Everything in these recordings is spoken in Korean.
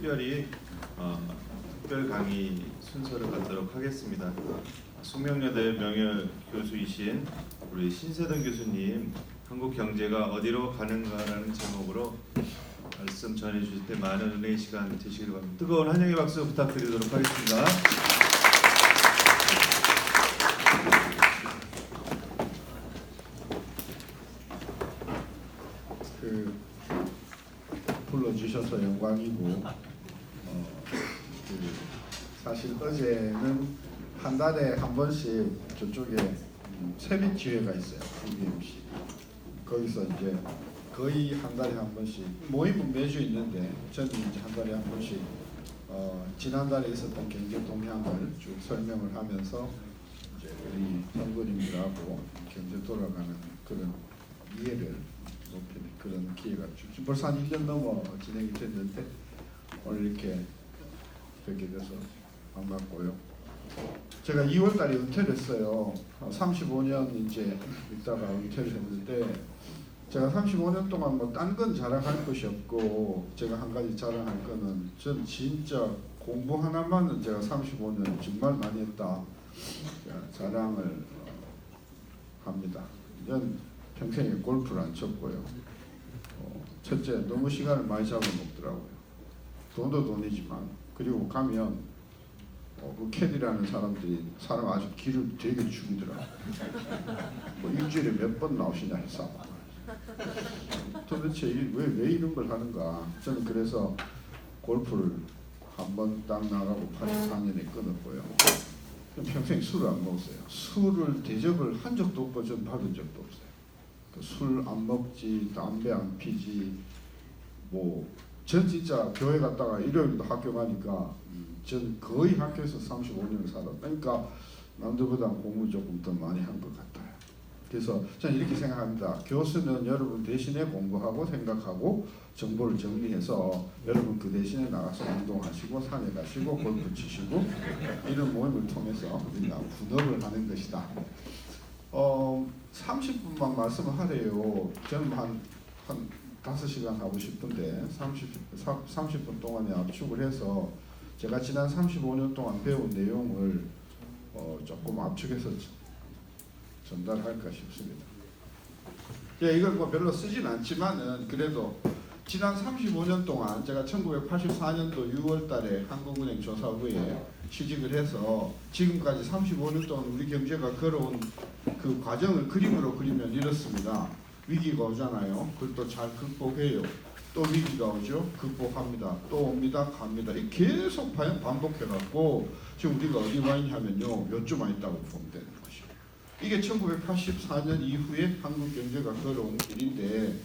특별히 특별 강의 순서를 갖도록 하겠습니다. 숙명여대 명예 교수이신 우리 신세동 교수님, 한국 경제가 어디로 가는가라는 제목으로 말씀 전해주실 때 많은 은혜의 시간 되시기를 바랍니다. 뜨거운 환영의 박수 부탁드리도록 하겠습니다. 불러주셔서 영광이고, 사실 어제는 한 달에 한 번씩 저쪽에 세빛 기회가 있어요. UBMC. 거기서 이제 거의 한 달에 한 번씩 모임은 매주 있는데, 저는 이제 한 달에 한 번씩 지난달에 있었던 경제 동향을 쭉 설명을 하면서 이제 우리 선거님들하고 경제 돌아가는 그런 이해를 높이는 그런 기회가 쭉 벌써 한 1년 넘어 진행이 됐는데, 오늘 이렇게 뵙게 돼서 반갑고요. 제가 2월달에 은퇴를 했어요. 35년 이제 있다가 은퇴를 했는데, 제가 35년 동안 뭐 딴 건 자랑할 것이 없고, 제가 한 가지 자랑할 거는, 전 진짜 공부 하나만은 제가 35년 정말 많이 했다 자랑을 합니다. 전 평생에 골프를 안 쳤고요. 첫째, 너무 시간을 많이 잡아먹더라고요. 돈도 돈이지만. 그리고 가면 그 캐디라는 사람들이 사람 아주 기를 되게 죽이더라고요. 뭐 일주일에 몇 번 나오시냐 해서 도대체 왜 이런 걸 하는가. 저는 그래서 골프를 한 번 딱 나가고 84년에 끊었고요. 평생 술을 안 먹었어요. 술을 대접을 한 적도 없고 전 받은 적도 없어요. 술 안 먹지, 담배 안 피지, 전 진짜 교회 갔다가 일요일도 학교 가니까 전 거의 학교에서 35년을 살았다. 그러니까 남들보다 공부 조금 더 많이 한 것 같아요. 그래서 저는 이렇게 생각합니다. 교수는 여러분 대신에 공부하고 생각하고 정보를 정리해서 여러분 그 대신에 나가서 운동하시고 산에 가시고 골프 치시고 이런 모임을 통해서 우리가 분업을 하는 것이다. 30분만 말씀을 하래요. 저는 한 5시간 하고 싶은데 30분 동안에 압축을 해서 제가 지난 35년 동안 배운 내용을 조금 압축해서 전달할까 싶습니다. 이걸 뭐 별로 쓰진 않지만은 그래도 지난 35년 동안 제가 1984년도 6월 달에 한국은행 조사부에 취직을 해서 지금까지 35년 동안 우리 경제가 걸어온 그 과정을 그림으로 그리면 이렇습니다. 위기가 오잖아요. 그걸 또 잘 극복해요. 또 위기가 오죠. 극복합니다. 또 옵니다. 갑니다. 계속 반복해갖고 지금 우리가 어디 와 있냐면요. 요쯤 와 있다고 보면 되는 것이죠. 이게 1984년 이후에 한국 경제가 걸어온 길인데,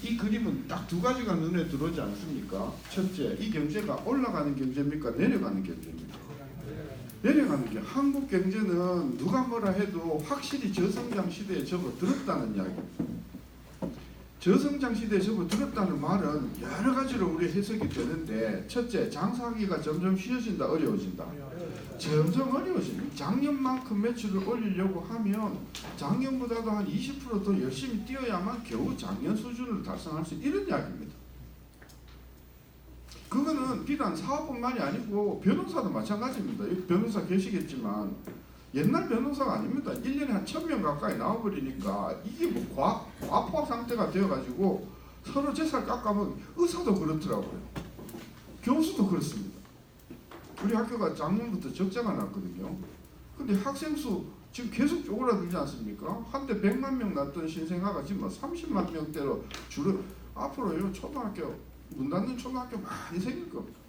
이 그림은 딱 두 가지가 눈에 들어오지 않습니까? 첫째, 이 경제가 올라가는 경제입니까? 내려가는 경제입니까? 내려가는 게, 한국 경제는 누가 뭐라 해도 확실히 저성장 시대에 접어들었다는 이야기입니다. 저성장 시대에 접어들었다는 말은 여러 가지로 우리 해석이 되는데, 첫째, 장사하기가 점점 쉬워진다, 어려워진다? 점점 어려워집니다. 작년만큼 매출을 올리려고 하면 작년보다도 한 20% 더 열심히 뛰어야만 겨우 작년 수준을 달성할 수 있는 이런 이야기입니다. 그거는 비단 사업뿐만이 아니고 변호사도 마찬가지입니다. 변호사 계시겠지만 옛날 변호사가 아닙니다. 1년에 한 1000명 가까이 나와버리니까 이게 뭐 과포 상태가 되어가지고 서로 재살 깎아먹. 의사도 그렇더라고요. 교수도 그렇습니다. 우리 학교가 작년부터 적자가 났거든요. 근데 학생 수 지금 계속 쪼그라들지 않습니까? 한때 100만 명 났던 신생아가 지금 30만 명대로 앞으로요 초등학교 문 닫는 초등학교 많이 생길 겁니다.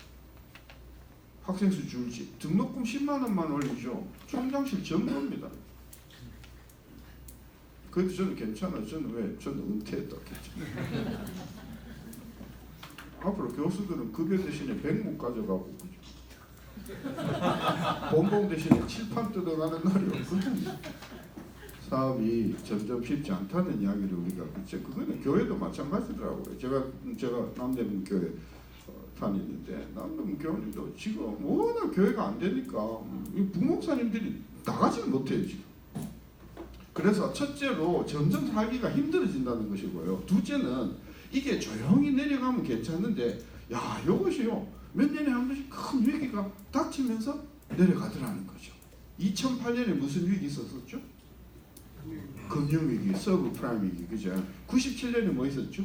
학생 수 줄지. 등록금 10만 원만 올리죠. 총장실 점거입니다. 그래도 저는 괜찮아요. 저는 은퇴했다겠죠. 앞으로 교수들은 급여 대신에 백목 가져가고 그죠. 본봉 대신에 칠판 뜯어가는 날이 없거든요. 사업이 점점 쉽지 않다는 이야기를 우리가 그거는 교회도 마찬가지더라고요. 제가 남대문 교회 다니는데 남대문 교회도 지금 워낙 교회가 안 되니까 부목사님들이 나가지를 못해요 지금. 그래서 첫째로 점점 살기가 힘들어진다는 것이고요. 둘째는 이게 조용히 내려가면 괜찮은데 야, 이것이요 몇 년에 한 번씩 큰 위기가 닥치면서 내려가더라는 거죠. 2008년에 무슨 위기 있었었죠? 금융위기, 서브프라임 위기, 그죠? 97년에 뭐 있었죠?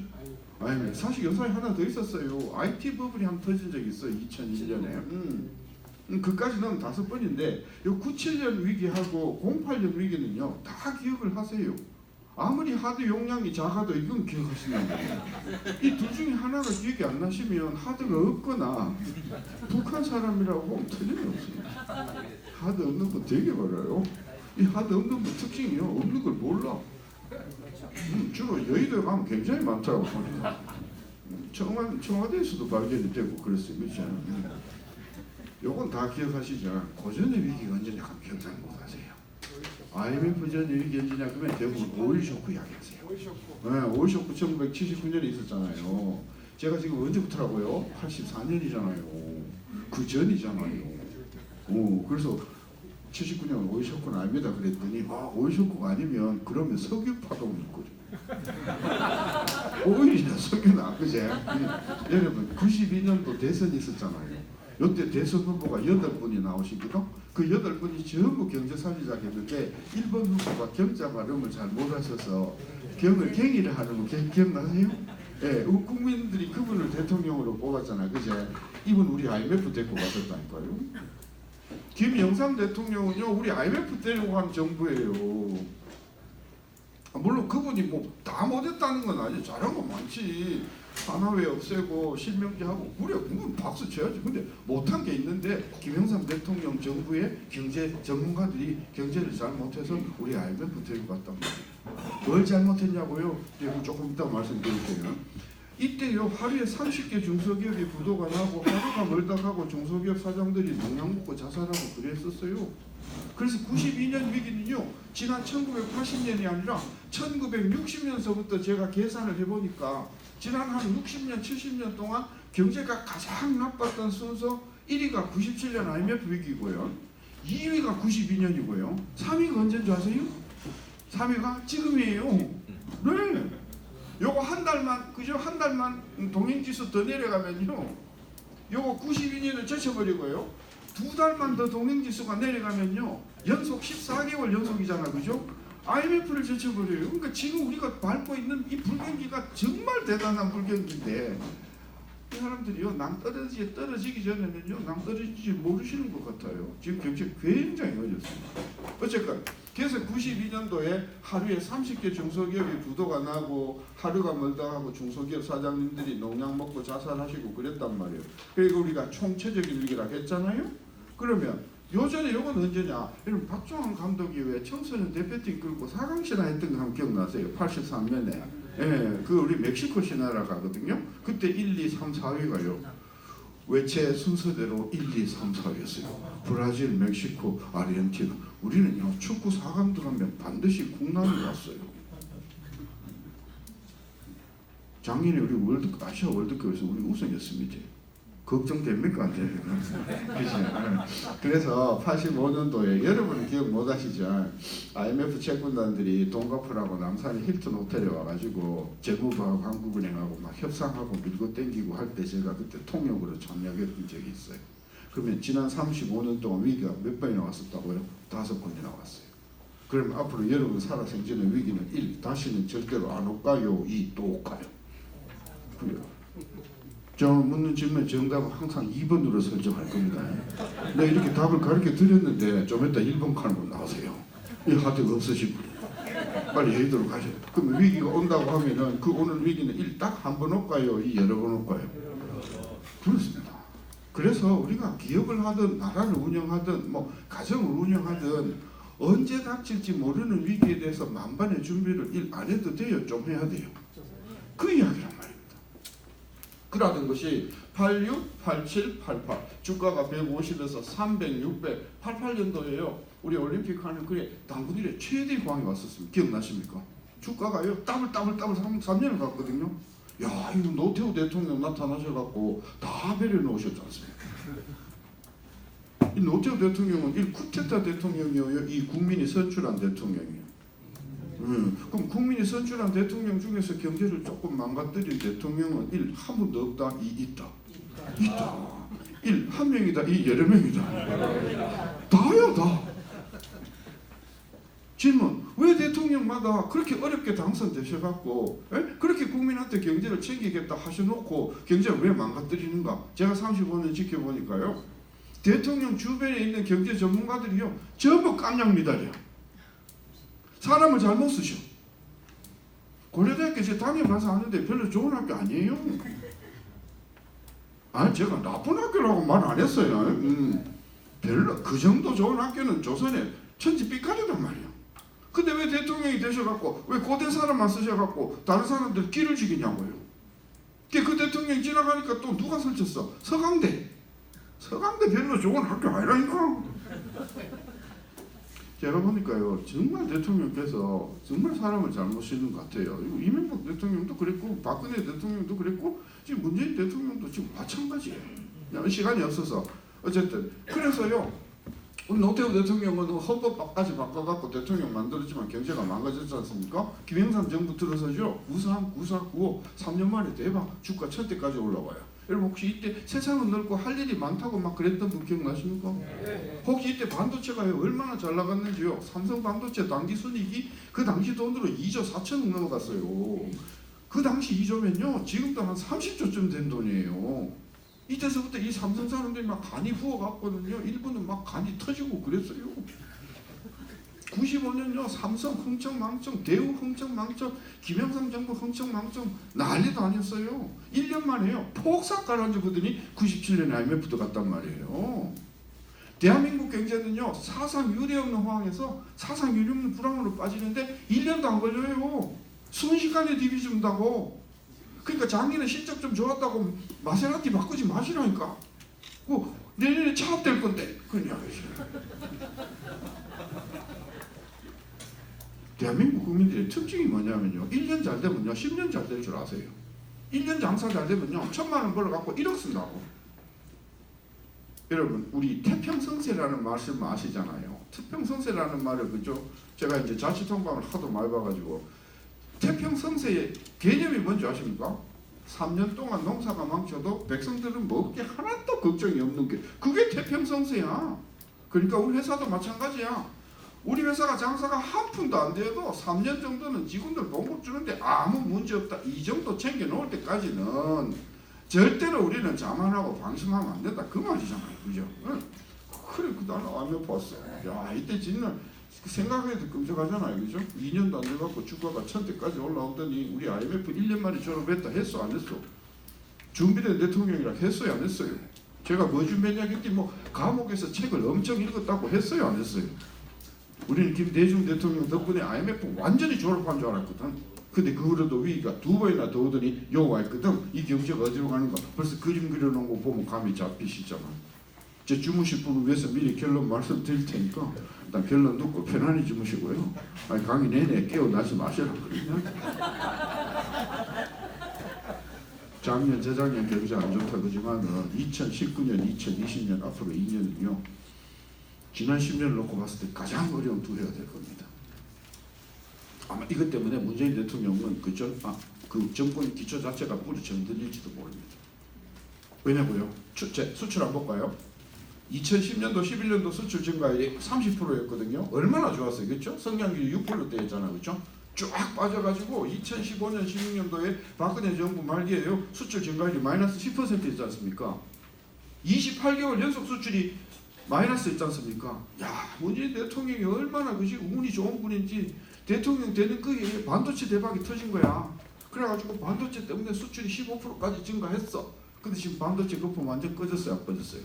아니, 사실 여사에 하나 더 있었어요. IT 버블이 한 번 터진 적이 있어요. 2001년에. 그까지는 5번인데 이 97년 위기하고 08년 위기는요 다 기억을 하세요. 아무리 하드 용량이 작아도 이건 기억하시는 거예요. 이 둘 중에 하나가 기억이 안 나시면 하드가 없거나 북한 사람이라고 보면 틀림없어요. 하드 없는 거 되게 많아요. 이 하드 없는 거 특징이요. 없는 걸 몰라. 주로 여의도에 가면 굉장히 많다고 합니다. 청와대에서도 발견이 되고 그랬어요. 그렇죠? 요건 다 기억하시죠? 고전의 위기가 언제냐 하면 기억잘 못하세요. IMF 전 위기 언제냐 그러면 대부분 오일 쇼크 이야기하세요. 네, 오일 쇼크 1979년에 있었잖아요. 제가 지금 언제부터라고요? 84년이잖아요. 그 전이잖아요. 그래서 79년 오일 쇼크는 아닙니다 그랬더니 오일 쇼크가 아니면 그러면 석유 파동일 거죠. 오일이나 석유는 안 그제? 여러분 92년도 대선이 있었잖아요. 이때 대선 후보가 8분이 나오시거든. 그 8분이 전부 경제살리자했는데 1번 후보가 경자 발음을 잘 못하셔서 경을 갱의를 하는 거 기억나세요? 예, 국민들이 그분을 대통령으로 뽑았잖아요. 그제? 이분 우리 IMF 데리고 갔었다니까요. 김영삼 대통령은요 우리 IMF 데리고 간 정부예요. 물론 그분이 뭐 다 못했다는 건 아니죠. 잘한 건 많지. 산하회 없애고 실명제하고 그래 그건 박수 쳐야지. 근데 못한 게 있는데 김영삼 대통령 정부의 경제 전문가들이 경제를 잘 못해서 우리 IMF 데리고 갔단 말이에요. 뭘 잘못했냐고요? 이제 조금 이따 말씀드릴게요. 이때요 하루에 30개 중소기업이 부도가 나고 하루가 멀다하고 중소기업 사장들이 농약 먹고 자살하고 그랬었어요. 그래서 92년 위기는요 지난 1980년이 아니라 1960년서부터 제가 계산을 해보니까 지난 한 60년 70년 동안 경제가 가장 나빴던 순서 1위가 97년 IMF 위기고요, 2위가 92년이고요, 3위가 언제인 줄 아세요? 3위가 지금이에요. 네. 요거 한 달만 그죠? 한 달만 동행지수 더 내려가면요 요거 92년을 제쳐버리고요 2달만 더 동행지수가 내려가면요 연속 14개월 연속이잖아, 그죠? IMF를 제쳐버려요. 그러니까 지금 우리가 밟고 있는 이 불경기가 정말 대단한 불경기인데 이 사람들이요 떨어지기 전에는요 남 떨어지지 모르시는 것 같아요. 지금 경제 굉장히 어렵습니다. 어쨌건 그래서 92년도에 하루에 30개 중소기업이 부도가 나고 하루가 멀다 하고 중소기업 사장님들이 농약 먹고 자살하시고 그랬단 말이에요. 그리고 우리가 총체적인 위기라고 했잖아요. 그러면 요전에 요건 언제냐? 여러분 박종환 감독이 왜 청소년 대표팀 끌고 4강신화 했던 거 한번 기억나세요? 83년에. 예, 그 우리 멕시코 신화라 가거든요. 그때 1, 2, 3, 4위가요. 외체 순서대로 1, 2, 3, 4위였어요. 브라질, 멕시코, 아르헨티나. 우리는요 축구 4강 들어가면 반드시 국난이 왔어요. 작년에 우리 아시아 월드컵에서 우리 우승했습니다. 걱정됩니까? 안 됩니까? 그렇죠. 그래서 85년도에 여러분은 기억 못 하시죠? IMF 채권단들이 돈 갚으라고 남산의 힐튼 호텔에 와가지고 재무부하고 한국은행하고 막 협상하고 밀고 땡기고 할 때 제가 그때 통역으로 참여했던 적이 있어요. 그러면 지난 35년 동안 위기가 몇 번이나 왔었다고요? 5번이나 왔어요. 그럼 앞으로 여러분 살아생전의 위기는 1. 다시는 절대로 안 올까요? 2. 또 올까요? 그래요. 저 묻는 질문의 정답은 항상 2번으로 설정할 겁니다. 내가 이렇게 답을 가르쳐 드렸는데 좀 이따 1번 칸으로 나오세요. 이 하드가 없으신 분 빨리 여의도로 가셔야 돼요. 그럼 위기가 온다고 하면은 그 오는 위기는 1 딱 한 번 올까요? 2 여러 번 올까요? 그렇습니다. 그래서 우리가 기업을 하든 나라를 운영하든 뭐 가정을 운영하든 언제 닥칠지 모르는 위기에 대해서 만반의 준비를 1 안 해도 돼요? 좀 해야 돼요. 그 이야기란 말입니다. 그러던 것이 86, 87, 88 주가가 150에서 300, 600, 88년도에요. 우리 올림픽 하는 그래 당군 이래 최대 고항이 왔었습니다. 기억나십니까? 주가가요 더블 3년을 갔거든요. 야 이거 노태우 대통령 나타나셔갖고 다 배려 놓으셨지 않습니까? 이 노태우 대통령은 1 쿠데타 대통령이에요. 2 국민이 선출한 대통령이에요. 그럼 국민이 선출한 대통령 중에서 경제를 조금 망가뜨린 대통령은 1. 한 번도 없다. 2. 있다. 있다. 한 명이다. 이 여러 명이다. 다야 다. 질문: 왜 대통령마다 그렇게 어렵게 당선되셔갖고 그렇게 국민한테 경제를 챙기겠다 하셔놓고 경제를 왜 망가뜨리는가? 제가 35년 지켜보니까요, 대통령 주변에 있는 경제 전문가들이요 전부 깜냥 미달이야. 사람을 잘못 쓰셔. 고려대학교 제 다녀봐서 아는데 별로 좋은 학교 아니에요. 아니 제가 나쁜 학교라고 말 안 했어요. 별로 그 정도 좋은 학교는 조선에 천지빛깔이란 말이야. 근데 왜 대통령이 되셔갖고 왜 고대 사람만 쓰셔갖고 다른 사람들 길을 죽이냐고요. 그 대통령이 지나가니까 또 누가 설쳤어? 서강대. 서강대 별로 좋은 학교 아니라니까. 제가 보니까요 정말 대통령께서 정말 사람을 잘못 쓰는 것 같아요. 이명박 대통령도 그랬고 박근혜 대통령도 그랬고 지금 문재인 대통령도 지금 마찬가지예요. 시간이 없어서 어쨌든 그래서요 노태우 대통령은 헌법까지 바꿔갖고 대통령 만들었지만 경제가 망가졌지 않습니까? 김영삼 정부 들어서죠 구상, 구호 3년 만에 대박 주가 1000대까지 올라와요. 여러분 혹시 이때 세상은 넓고 할 일이 많다고 막 그랬던 분 기억나십니까? 혹시 이때 반도체가 얼마나 잘 나갔는지요? 삼성 반도체 당기 순이익이 그 당시 돈으로 2조 4천억 넘어갔어요. 그 당시 2조면요 지금도 한 30조쯤 된 돈이에요. 이때서부터 이 삼성 사람들이 막 간이 부어갔거든요. 일본은 막 간이 터지고 그랬어요. 95년요 삼성 흥청망청, 대우 흥청망청, 김영삼 정부 흥청망청 난리도 아니었어요. 1년 만에요 폭삭 가라앉아보더니 97년에 IMF 들어갔단 말이에요. 대한민국 경제는요 사상 유례 없는 상황에서 사상 유례 없는 불황으로 빠지는데 1년도 안 걸려요. 순식간에 디비 준다고. 그러니까 작년에 실적 좀 좋았다고 마세라티 바꾸지 마시라니까. 내년에 차압될 건데 그냥 대한민국 국민들의 특징이 뭐냐면요 1년 잘 되면요 10년 잘 될 줄 아세요. 1년 장사 잘 되면요 1000만 원 벌어갖고 1억 쓴다고. 여러분 우리 태평성세라는 말씀 아시잖아요. 태평성세라는 말을 그죠? 제가 이제 자치통방을 하도 많이 봐가지고 태평성세의 개념이 뭔지 아십니까? 3년 동안 농사가 망쳐도 백성들은 먹을 게 하나도 걱정이 없는 게 그게 태평성세야. 그러니까 우리 회사도 마찬가지야. 우리 회사가 장사가 한 푼도 안 돼도 3년 정도는 직원들 봉급 주는데 아무 문제 없다. 이 정도 챙겨 놓을 때까지는 절대로 우리는 자만하고 방심하면 안 된다. 그 말이잖아요. 그죠? 그래, 나는 IMF 봤어. 야, 이때 진짜 생각해도 끔찍하잖아요. 그죠? 2년도 안 돼갖고 주가가 1000대까지 올라오더니 우리 IMF 1년 만에 졸업했다. 했어? 안 했어? 준비된 대통령이라 했어요? 안 했어요? 제가 뭐 준비했냐겠지 뭐 감옥에서 책을 엄청 읽었다고 했어요? 안 했어요? 우리는 김대중 대통령 덕분에 IMF 완전히 졸업한 줄 알았거든. 근데 그거라도 위기가 2번이나 더 오더니 요가 있거든. 이 경제가 어디로 가는가 벌써 그림 그려놓은 거 보면 감이 잡히시잖아. 제 주무실 분을 위해서 미리 결론 말씀드릴 테니까 일단 결론 듣고 편안히 주무시고요. 아니 강의 내내 깨어나지 마시라 그러냐. 작년 재작년 경제 안 좋다 그지만은 2019년 2020년 앞으로 2년은요 지난 10년을 놓고 봤을 때 가장 어려운 두 해가 될 겁니다. 아마 이것 때문에 문재인 대통령은 그 정권 기초 자체가 뿌리 정들릴지도 모릅니다. 왜냐고요? 수출 안 볼까요? 2010년도 11년도 수출 증가율이 30%였거든요. 얼마나 좋았어요. 그렇죠? 성장률이 6%대였잖아요. 그렇죠? 쫙 빠져가지고 2015년 16년도에 박근혜 정부 말기에요. 수출 증가율이 마이너스 10%였지 않습니까? 28개월 연속 수출이 마이너스 있지 않습니까? 야, 문재인 대통령이 얼마나 운이 좋은 분인지 대통령 되는 그 해에 반도체 대박이 터진 거야. 그래가지고 반도체 때문에 수출이 15%까지 증가했어. 근데 지금 반도체 거품 완전 꺼졌어요? 안 꺼졌어요?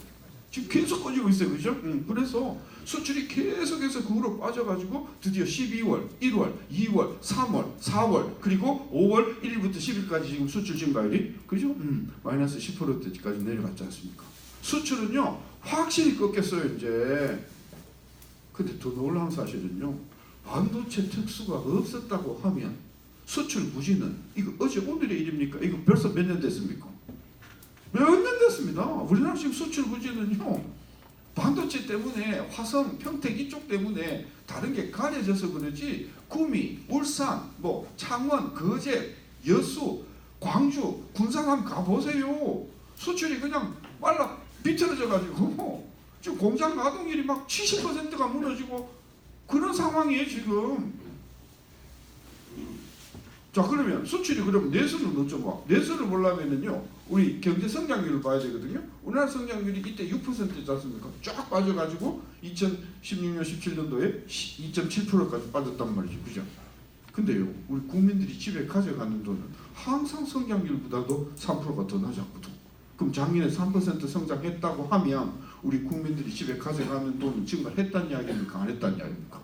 지금 계속 꺼지고 있어요. 그죠? 그래서 수출이 계속해서 그거로 빠져가지고 드디어 12월, 1월, 2월, 3월, 4월 그리고 5월 1일부터 10일까지 지금 수출 증가율이 그죠? 마이너스 10%대까지 내려갔지 않습니까? 수출은요 확실히 꺾였어요 이제. 근데 더 놀라운 사실은요 반도체 특수가 없었다고 하면 수출 부진은 이거 어제 오늘의 일입니까? 이거 벌써 몇 년 됐습니까? 몇 년 됐습니다. 우리나라 지금 수출 부진은요 반도체 때문에 화성, 평택 이쪽 때문에 다른 게 가려져서 그러지 구미, 울산, 뭐 창원, 거제, 여수, 광주, 군산 한번 가보세요. 수출이 그냥 말라 비틀어져 가지고 지금 공장 가동률이 막 70%가 무너지고 그런 상황이에요 지금. 자 그러면 수출이 그럼 내수는 어쩌고? 내수를 보려면은요 우리 경제 성장률을 봐야 되거든요. 우리나라 성장률이 이때 6%였지 않습니까? 쫙 빠져가지고 2016년 17년도에 2.7%까지 빠졌단 말이죠, 그죠? 근데요 우리 국민들이 집에 가져가는 돈은 항상 성장률보다도 3%가 더 낮았거든. 그럼 작년에 3% 성장했다고 하면 우리 국민들이 집에 가져가는 돈은 증가했다는 이야기입니까? 안 했다는 이야기입니까?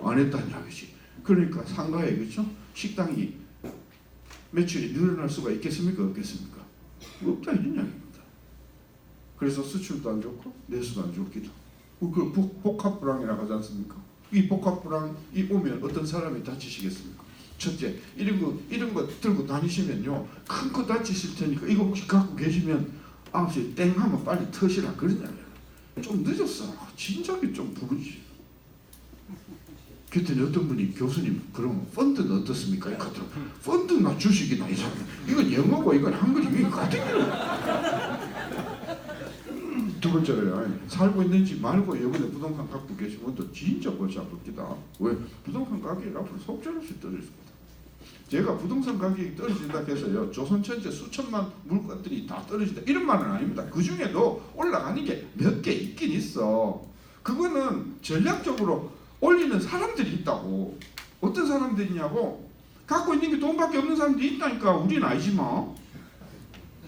안 했다는 이야기지. 그러니까 상가에 그렇죠? 식당이 매출이 늘어날 수가 있겠습니까? 없겠습니까? 없다 이런 이야기입니다. 그래서 수출도 안 좋고 내수도 안 좋기도. 그 복합 불황이라고 하지 않습니까? 이 복합 불황이 오면 어떤 사람이 다치시겠습니까? 첫째, 이런 거 들고 다니시면요 큰 거 다치실 테니까 이거 혹시 갖고 계시면 9시에 땡 하면 빨리 터시라 그런 이야기예요. 좀 늦었어. 진작에 좀 부르지. 그랬더니 어떤 분이 교수님 그럼 펀드는 어떻습니까? 이거들 펀드나 주식이나 이상 이건 영어고 이건 한글이 이게 같은 두 번째로요 살고 있는지 말고 이번에 부동산 갖고 계신 분들 진짜 골치 아픕니다. 왜? 부동산 가격이 앞으로 속절없이 떨어집니다. 제가 부동산 가격이 떨어진다 해서요 조선 전체 수천만 물건들이 다 떨어진다 이런 말은 아닙니다. 그 중에도 올라가는 게 몇 개 있긴 있어. 그거는 전략적으로 올리는 사람들이 있다고. 어떤 사람들이냐고? 갖고 있는 게 돈밖에 없는 사람들이 있다니까. 우리는 아니지만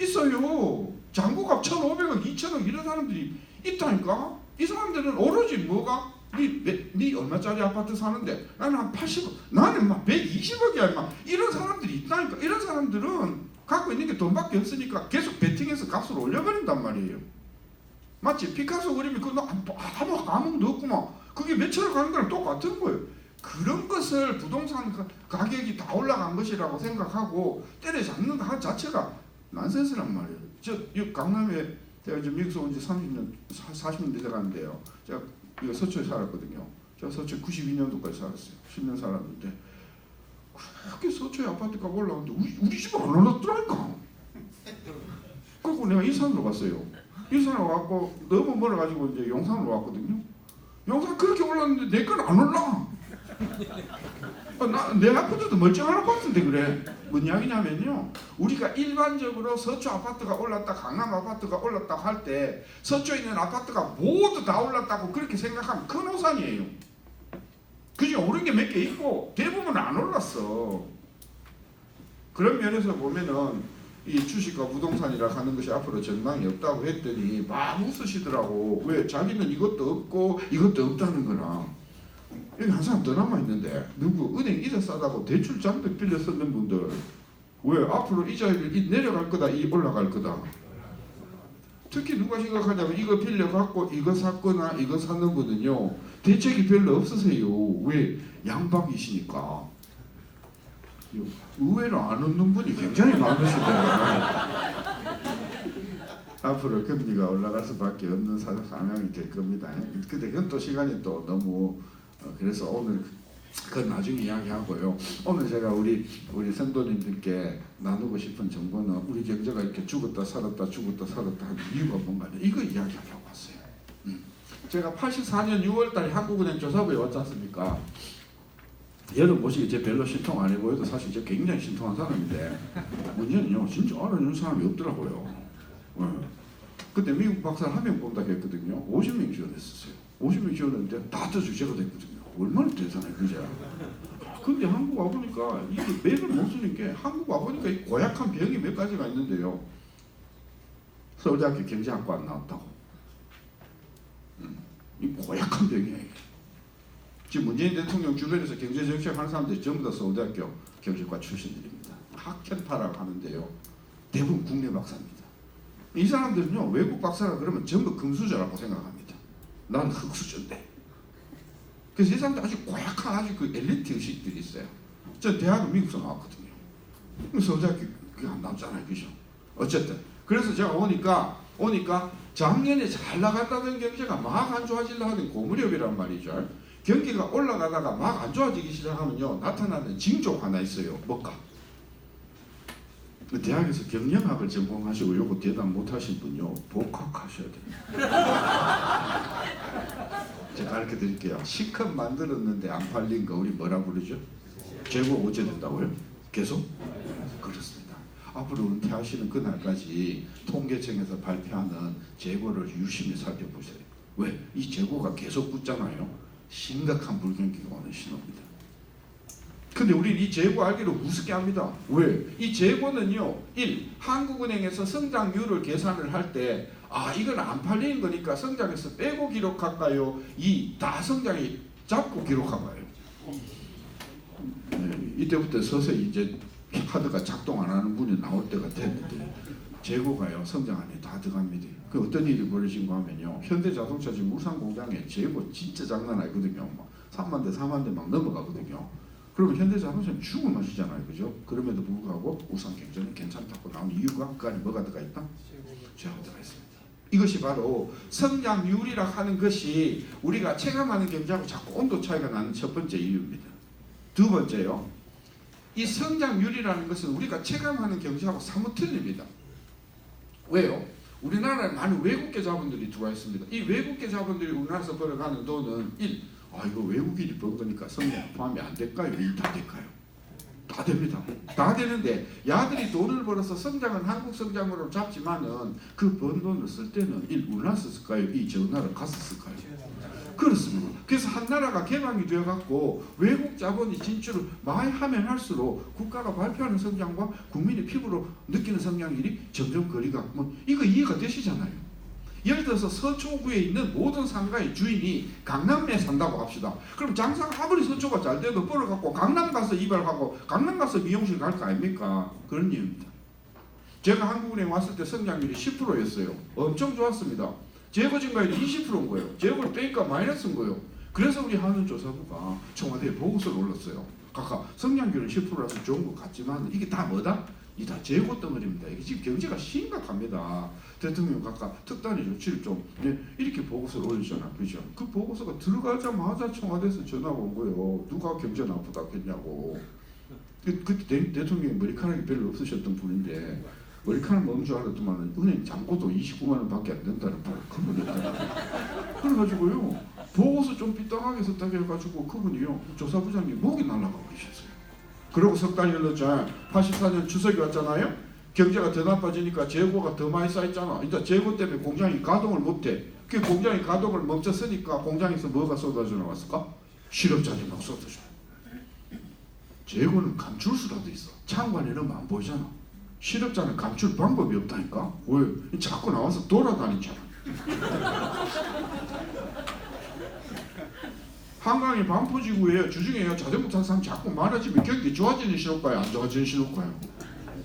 있어요. 잔고가 1,500억, 2,000억 이런 사람들이 있다니까. 이 사람들은 오로지 뭐가 네 얼마짜리 아파트 사는데 나는 한 80억, 나는 막 120억이야 막 이런 사람들이 있다니까. 이런 사람들은 갖고 있는 게 돈밖에 없으니까 계속 베팅해서 값을 올려버린단 말이에요. 맞지? 피카소 그림이 그거 아무것도 없구만. 그게 몇천억 가는 거랑 똑같은 거예요. 그런 것을 부동산 가격이 다 올라간 것이라고 생각하고 때려잡는 것 자체가 난센스란 말이에요. 저 강남에 제가 이제 미국에서 온 지 30년, 40년 돼가는데요. 제가 이거 서초에 살았거든요. 제가 서초에 92년도까지 살았어요. 10년 살았는데 그렇게 서초에 아파트가 올라오는데 우리 집은 안 올랐더라니까. 그리고 내가 일산으로 갔어요. 일산으로 왔고 너무 멀어가지고 이제 용산으로 왔거든요. 용산 그렇게 올랐는데 내 건 안 올라. 내 아파트도 멀쩡한 아파트인데 그래. 뭔 이야기냐면요. 우리가 일반적으로 서초 아파트가 올랐다 강남 아파트가 올랐다 할 때 서초에 있는 아파트가 모두 다 올랐다고 그렇게 생각하면 큰 오산이에요. 그중에 오른 게 몇 개 있고 대부분은 안 올랐어. 그런 면에서 보면은 이 주식과 부동산이라 하는 것이 앞으로 전망이 없다고 했더니 막 웃으시더라고. 왜? 자기는 이것도 없고 이것도 없다는 거나. 여기 한 사람 더 남아있는데 누구 은행 이자 싸다고 대출 잔뜩 빌려 쓰는 분들 왜? 앞으로 이자율이 내려갈 거다 이 올라갈 거다. 특히 누가 생각하냐면 이거 빌려 갖고 이거 샀거나 이거 사는 분은요 대책이 별로 없으세요. 왜? 양박이시니까. 의외로 안 웃는 분이 굉장히 많으시더라고요. 앞으로 금리가 올라갈 수밖에 없는 상황이 될 겁니다. 근데 그건 또 시간이 또 너무 그래서 오늘 그건 나중에 이야기하고요. 오늘 제가 우리 성도님들께 나누고 싶은 정보는 우리 경제가 이렇게 죽었다 살았다 하는 이유가 뭔가 이거 이야기하려고 왔어요. 제가 84년 6월달에 한국은행 조사부에 왔지 않습니까? 여러분 보시기에 제 별로 신통 안 해보여도 사실 제가 굉장히 신통한 사람인데 문제는요 진짜 알아주는 사람이 없더라고요. 그때 미국 박사를 한 명 뽑다 했거든요. 50명 지원했었어요. 50명 지원했는데 다 주제가 됐거든요. 얼마나 대단해 그죠? 근데 한국 와보니까 이게 맥을 못 쓰는 게 한국 와보니까 이 고약한 병이 몇 가지가 있는데요. 서울대학교 경제학과 안 나왔다고. 이 고약한 병이에요. 지금 문재인 대통령 주변에서 경제정책하는 사람들이 전부 다 서울대학교 경제과 출신들입니다. 학현파라고 하는데요. 대부분 국내 박사입니다. 이 사람들은요 외국 박사라 그러면 전부 금수저라고 생각합니다. 난 흑수저인데. 그래서 이 사람들 아주 고약한 아주 그 엘리트 의식들이 있어요. 전 대학은 미국에서 나왔거든요. 서울대학교 그게 안 나왔잖아요, 그죠? 어쨌든 그래서 제가 오니까 작년에 잘 나갔다던 경제가 막 안 좋아지려 하는 고무렵이란 말이죠. 경기가 올라가다가 막 안 좋아지기 시작하면요 나타나는 징조가 하나 있어요. 뭘까? 대학에서 경영학을 전공하시고 요거 대답 못하신 분요 복학하셔야 돼요. 제가 가르쳐 드릴게요. 실컷 만들었는데 안 팔린 거 우리 뭐라 부르죠? 재고 어째 된다고요? 계속? 그렇습니다. 앞으로 은퇴하시는 그날까지 통계청에서 발표하는 재고를 유심히 살펴보세요. 왜? 이 재고가 계속 붙잖아요. 심각한 불경기가 오는 신호입니다. 근데 우리는 이 재고 알기로 우습게 합니다. 왜? 이 재고는요, 1. 한국은행에서 성장률을 계산을 할 때, 이건 안 팔리는 거니까 성장해서 빼고 기록할까요? 2. 다 성장이 잡고 기록할까요? 네, 이때부터 서서히 이제 카드가 작동 안 하는 분이 나올 때가 됐는데, 재고가요, 성장 안에 다 들어갑니다. 그 어떤 일이 벌어진 거 하면요, 현대자동차 지금 울산 공장에 재고 진짜 장난 아니거든요. 막 3만 대, 4만 대 막 넘어가거든요. 그러면 현대자동차는 죽을 맛이잖아요, 그죠? 그럼에도 불구하고 울산 경제는 괜찮다고 나온 이유가 그 안에 뭐가 들어가 있다? 재고가 들어가 있습니다. 이것이 바로 성장률이라 하는 것이 우리가 체감하는 경제하고 자꾸 온도 차이가 나는 첫 번째 이유입니다. 두 번째요, 이 성장률이라는 것은 우리가 체감하는 경제하고 사뭇 틀립니다. 왜요? 우리나라에 많은 외국계 자본들이 들어와 있습니다. 이 외국계 자본들이 우리나라에서 벌어가는 돈은 1. 이거 외국인이 번 거니까 성장 포함이 안 될까요? 2. 다 될까요? 다 됩니다. 다 되는데 야들이 돈을 벌어서 성장은 한국 성장으로 잡지만은 그 번 돈을 쓸 때는 1. 우리나라에서 쓸까요? 2. 저 나라 가서 쓸까요? 그렇습니다. 그래서 한 나라가 개방이 되어갖고 외국 자본이 진출을 많이 하면 할수록 국가가 발표하는 성장과 국민의 피부로 느끼는 성장률이 점점 거리가 이거 이해가 되시잖아요. 예를 들어서 서초구에 있는 모든 상가의 주인이 강남에 산다고 합시다. 그럼 장사가 아무리 서초가 잘 돼도 벌어갖고 강남 가서 이발하고 강남 가서 미용실 갈 거 아닙니까? 그런 이유입니다. 제가 한국은행 왔을 때 성장률이 10%였어요. 엄청 좋았습니다. 재고 증가율이 20%인 거예요. 재고를 빼니까 마이너스인 거예요. 그래서 우리 한은조사부가 청와대에 보고서를 올렸어요. 각각 성장률은 10%라서 좋은 것 같지만 이게 다 뭐다? 이 다 재고 덩어리입니다. 이게 지금 경제가 심각합니다. 대통령 각각 특단의 조치를 좀 이렇게 보고서를 올리잖아, 그죠? 그 보고서가 들어가자마자 청와대에서 전화가 온 거예요. 누가 경제 나쁘다 했냐고. 그때 대통령이 머리카락이 별로 없으셨던 분인데 머리카락 먹는 줄 알았더만 은행 잔고도 29만 원밖에 안 된다는 그분이 있잖아요. 그래가지고요 보고서 좀 삐딱하게 썼다고 해가지고 그분이요 조사부장님 목이 날라가 버리셨어요. 그리고 석 달 열렸죠. 84년 추석이 왔잖아요. 경제가 더 나빠지니까 재고가 더 많이 쌓였잖아. 이제 재고 때문에 공장이 가동을 못해. 그 공장이 가동을 멈췄으니까 공장에서 뭐가 쏟아져 나왔을까? 실업자들이 막 쏟아져. 재고는 감출 수라도 있어. 창고 안에 넣으면 안 보이잖아. 실업자는 감출 방법이 없다니까. 왜? 자꾸 나와서 돌아다니잖아. 한강이 반포지구에 주중에 자전거 타는 사람 자꾸 많아지면 경기 좋아지는 신호가요? 안 좋아지는 신호가요?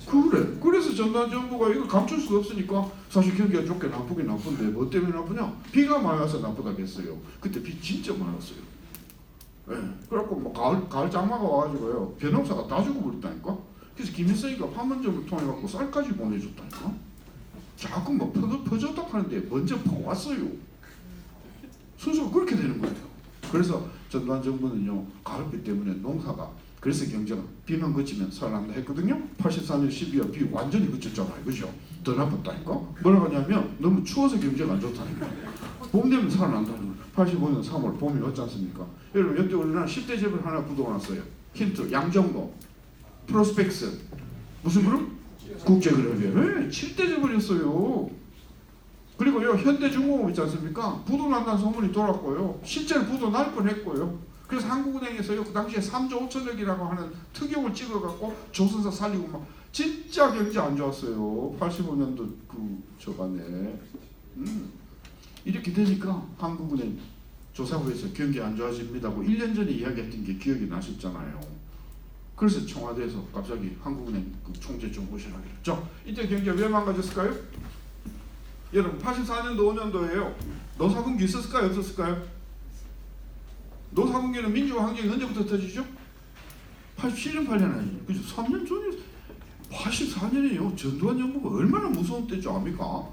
그래. 그래서 전남정부가 이걸 감출 수가 없으니까 사실 경기가 좋게 나쁘긴 나쁜데 뭐 때문에 나쁘냐? 비가 많이 와서 나쁘다겠어요. 그때 비 진짜 많이 왔어요. 예. 그래갖고 뭐 가을 장마가 와가지고요 벼농사가 다 죽어버렸다니까. 그래서 김일성이가 판문점을 통해갖고 쌀까지 보내줬다니까. 자꾸 막 퍼졌다 하는데 먼저 퍼왔어요. 순서가 그렇게 되는 거예요. 그래서 전두환 정부는요 가을비 때문에 농사가 그래서 경제가 비만 그치면 살아난다 했거든요. 84년 12월 비 완전히 그쳤잖아요, 그죠? 더 나빴다니까. 뭐라고 하냐면 너무 추워서 경제가 안 좋다니까. 봄 되면 살아난다는 거예요. 85년 3월 봄이 왔지 않습니까? 여러분 이때 우리나라 10대 재벌 하나 부도났어요. 힌트 양정모, 프로스펙스, 무슨 그룹? 국제그룹이에요. 네, 7대 재벌이었어요. 그리고요 현대중공업 있지 않습니까? 부도 난다는 소문이 돌았고요. 실제로 부도 날 뻔했고요. 그래서 한국은행에서요 그 당시에 3조 5천억이라고 하는 특용을 찍어갖고 조선사 살리고 막 진짜 경제 안 좋았어요. 85년도 그 저간에 이렇게 되니까 한국은행 조사부에서 경기 안 좋아집니다고 1년 전에 이야기했던 게 기억이 나셨잖아요. 그래서 청와대에서 갑자기 한국은행 그 총재 좀 오시라고 했죠. 이때 경기가 왜 망가졌을까요? 여러분 84년도 5년도에요. 노사분기 있었을까요? 없었을까요? 노사분기는 민주화 항쟁이 언제부터 터지죠? 87년 8년 아니에요. 그죠? 3년 전에 84년이에요. 전두환 정부가 얼마나 무서운 때죠 압니까?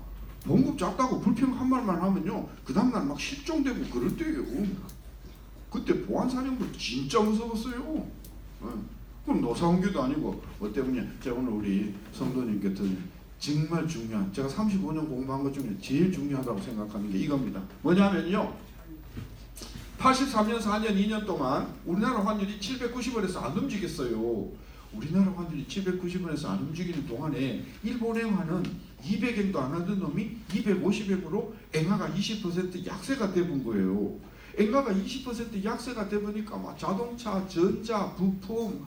봉급 작다고 불평 한 말만 하면요 그 다음날 막 실종되고 그럴 때예요. 그때 보안사령부 진짜 무서웠어요. 네. 그럼 노사원교도 아니고 뭐 때문에 제가 오늘 우리 성도님께서 정말 중요한, 제가 35년 공부한 것 중에 제일 중요하다고 생각하는 게 이겁니다. 뭐냐면요, 83년 4년 2년 동안 우리나라 환율이 790원에서 안 움직였어요. 우리나라 환율이 790원에서 안 움직이는 동안에 일본행화는 200엔도 안 하던 놈이 250엔으로 엔화가 20% 약세가 돼본 거예요. 엔화가 20% 약세가 돼보니까 막 자동차, 전자, 부품,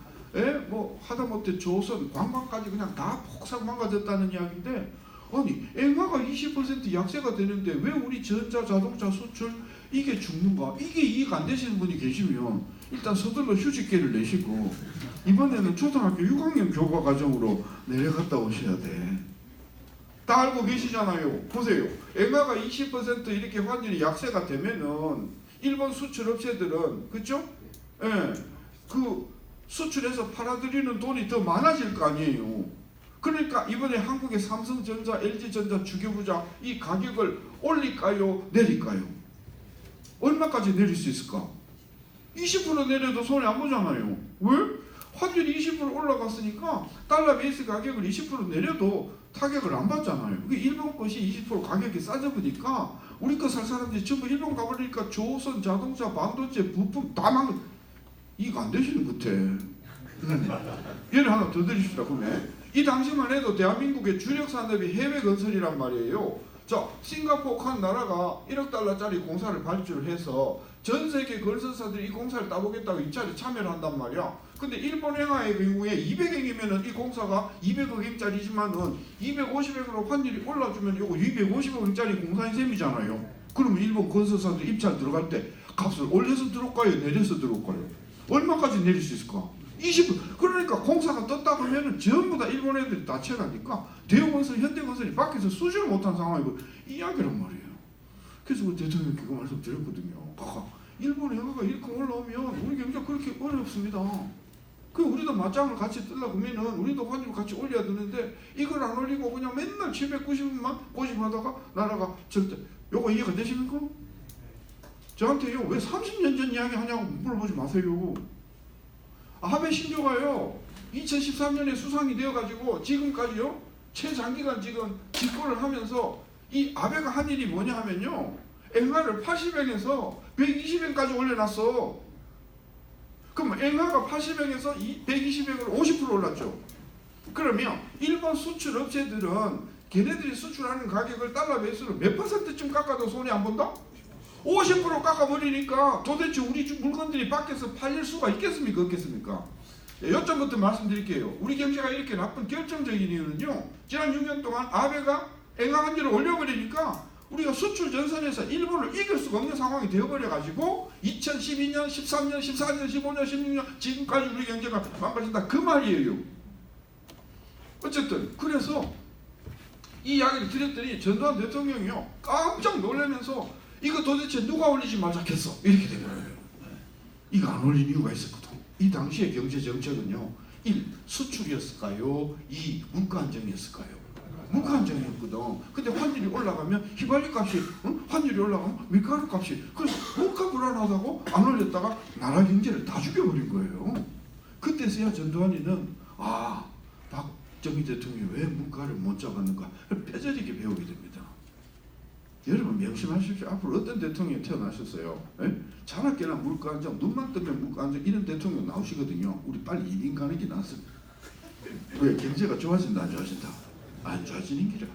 뭐 하다못해 조선, 관광까지 그냥 다 폭삭 망가졌다는 이야기인데, 아니 엔화가 20% 약세가 되는데 왜 우리 전자, 자동차 수출 이게 죽는가? 이게 이해 안 되시는 분이 계시면 일단 서둘러 휴직계를 내시고 이번에는 초등학교 6학년 교과 과정으로 내려갔다 오셔야 돼. 다 알고 계시잖아요. 보세요. 엔화가 20% 이렇게 환율이 약세가 되면은 일본 수출 업체들은, 그렇죠? 예, 그 수출해서 팔아들이는 돈이 더 많아질 거 아니에요. 그러니까 이번에 한국의 삼성전자, LG전자, 주교부자 이 가격을 올릴까요? 내릴까요? 얼마까지 내릴 수 있을까? 20% 내려도 손해 안 보잖아요. 왜? 환율이 20% 올라갔으니까 달러 베이스 가격을 20% 내려도 타격을 안 받잖아요. 일본 것이 20% 가격이 싸져보니까 우리 거 살 사람들이 전부 일본 가버리니까 조선, 자동차, 반도체, 부품 다 망. 이거 안 되시는 것 같아. 예를 하나 더 드립시다. 그러면 이 당시만 해도 대한민국의 주력 산업이 해외 건설이란 말이에요. 자, 싱가포르 한 나라가 1억 달러짜리 공사를 발주해서 전 세계 건설사들이 이 공사를 따보겠다고 입찰에 참여를 한단 말이야. 근데 일본 행화의 경우에 200엔이면은 이 공사가 200억엔짜리지만은 250억으로 환율이 올라주면 이거 250억짜리 공사인 셈이잖아요. 그러면 일본 건설사들 입찰 들어갈 때 값을 올려서 들어올까요? 내려서 들어올까요? 얼마까지 내릴 수 있을까? 20%. 그러니까 공사가 떴다 그러면은 전부 다 일본 애들이 다 채가니까 대우건설, 현대건설이 밖에서 수주를 못한 상황이고 이야기란 말이에요. 그래서 우리 대통령께 그 말씀 드렸거든요. 일본 행화가 이렇게 올라오면 우리 경제가 그렇게 어렵습니다. 그 우리도 맞짱을 같이 뜨려고 하면은 우리도 환율 같이 올려야 되는데 이걸 안 올리고 그냥 맨날 790만 고집하다가 나라가 절대. 요거 이해가 되십니까? 저한테요 왜 30년 전 이야기 하냐고 물어보지 마세요. 아베 신조가요 2013년에 수상이 되어가지고 지금까지요 최장기간 지금 집권을 하면서 이 아베가 한 일이 뭐냐 하면요, 엔화를 80엔에서 120엔까지 올려놨어. 그럼 엔화가 80엔에서 120엔으로 50% 올랐죠. 그러면 일본 수출 업체들은 걔네들이 수출하는 가격을 달러 베이스로 몇 %쯤 깎아도 손해 안 본다? 50% 깎아버리니까 도대체 우리 물건들이 밖에서 팔릴 수가 있겠습니까? 없겠습니까? 요점부터 말씀드릴게요. 우리 경제가 이렇게 나쁜 결정적인 이유는요, 지난 6년 동안 아베가 엔화 환율을 올려버리니까 우리가 수출 전선에서 일본을 이길 수가 없는 상황이 되어버려가지고 2012년, 13년, 14년, 15년, 16년 지금까지 우리 경제가 망가진다 그 말이에요. 어쨌든 그래서 이 이야기를 드렸더니 전두환 대통령이요 깜짝 놀라면서 이거 도대체 누가 올리지 말자겠어 이렇게 된 거예요. 이거 안 올린 이유가 있었거든. 이 당시의 경제 정책은요, 1. 수출이었을까요? 2. 물가 안정이었을까요? 물가 안정이었거든. 근데 환율이 올라가면 휘발유 값이, 환율이 올라가면 밀가루 값이, 그래서 물가 불안하다고 안 올렸다가 나라 경제를 다 죽여버린 거예요. 그때서야 전두환이는 박정희 대통령이 왜 물가를 못 잡았는가 뼈저리게 배우게 됩니다. 여러분 명심하십시오. 앞으로 어떤 대통령이 태어나셨어요? 자나깨나 물가 안정, 눈만 뜨면 물가 안정 이런 대통령 나오시거든요. 우리 빨리 이민 가는 게 낫습니다. 왜? 경제가 좋아진다 안 좋아진다? 안 좋아지는 기라.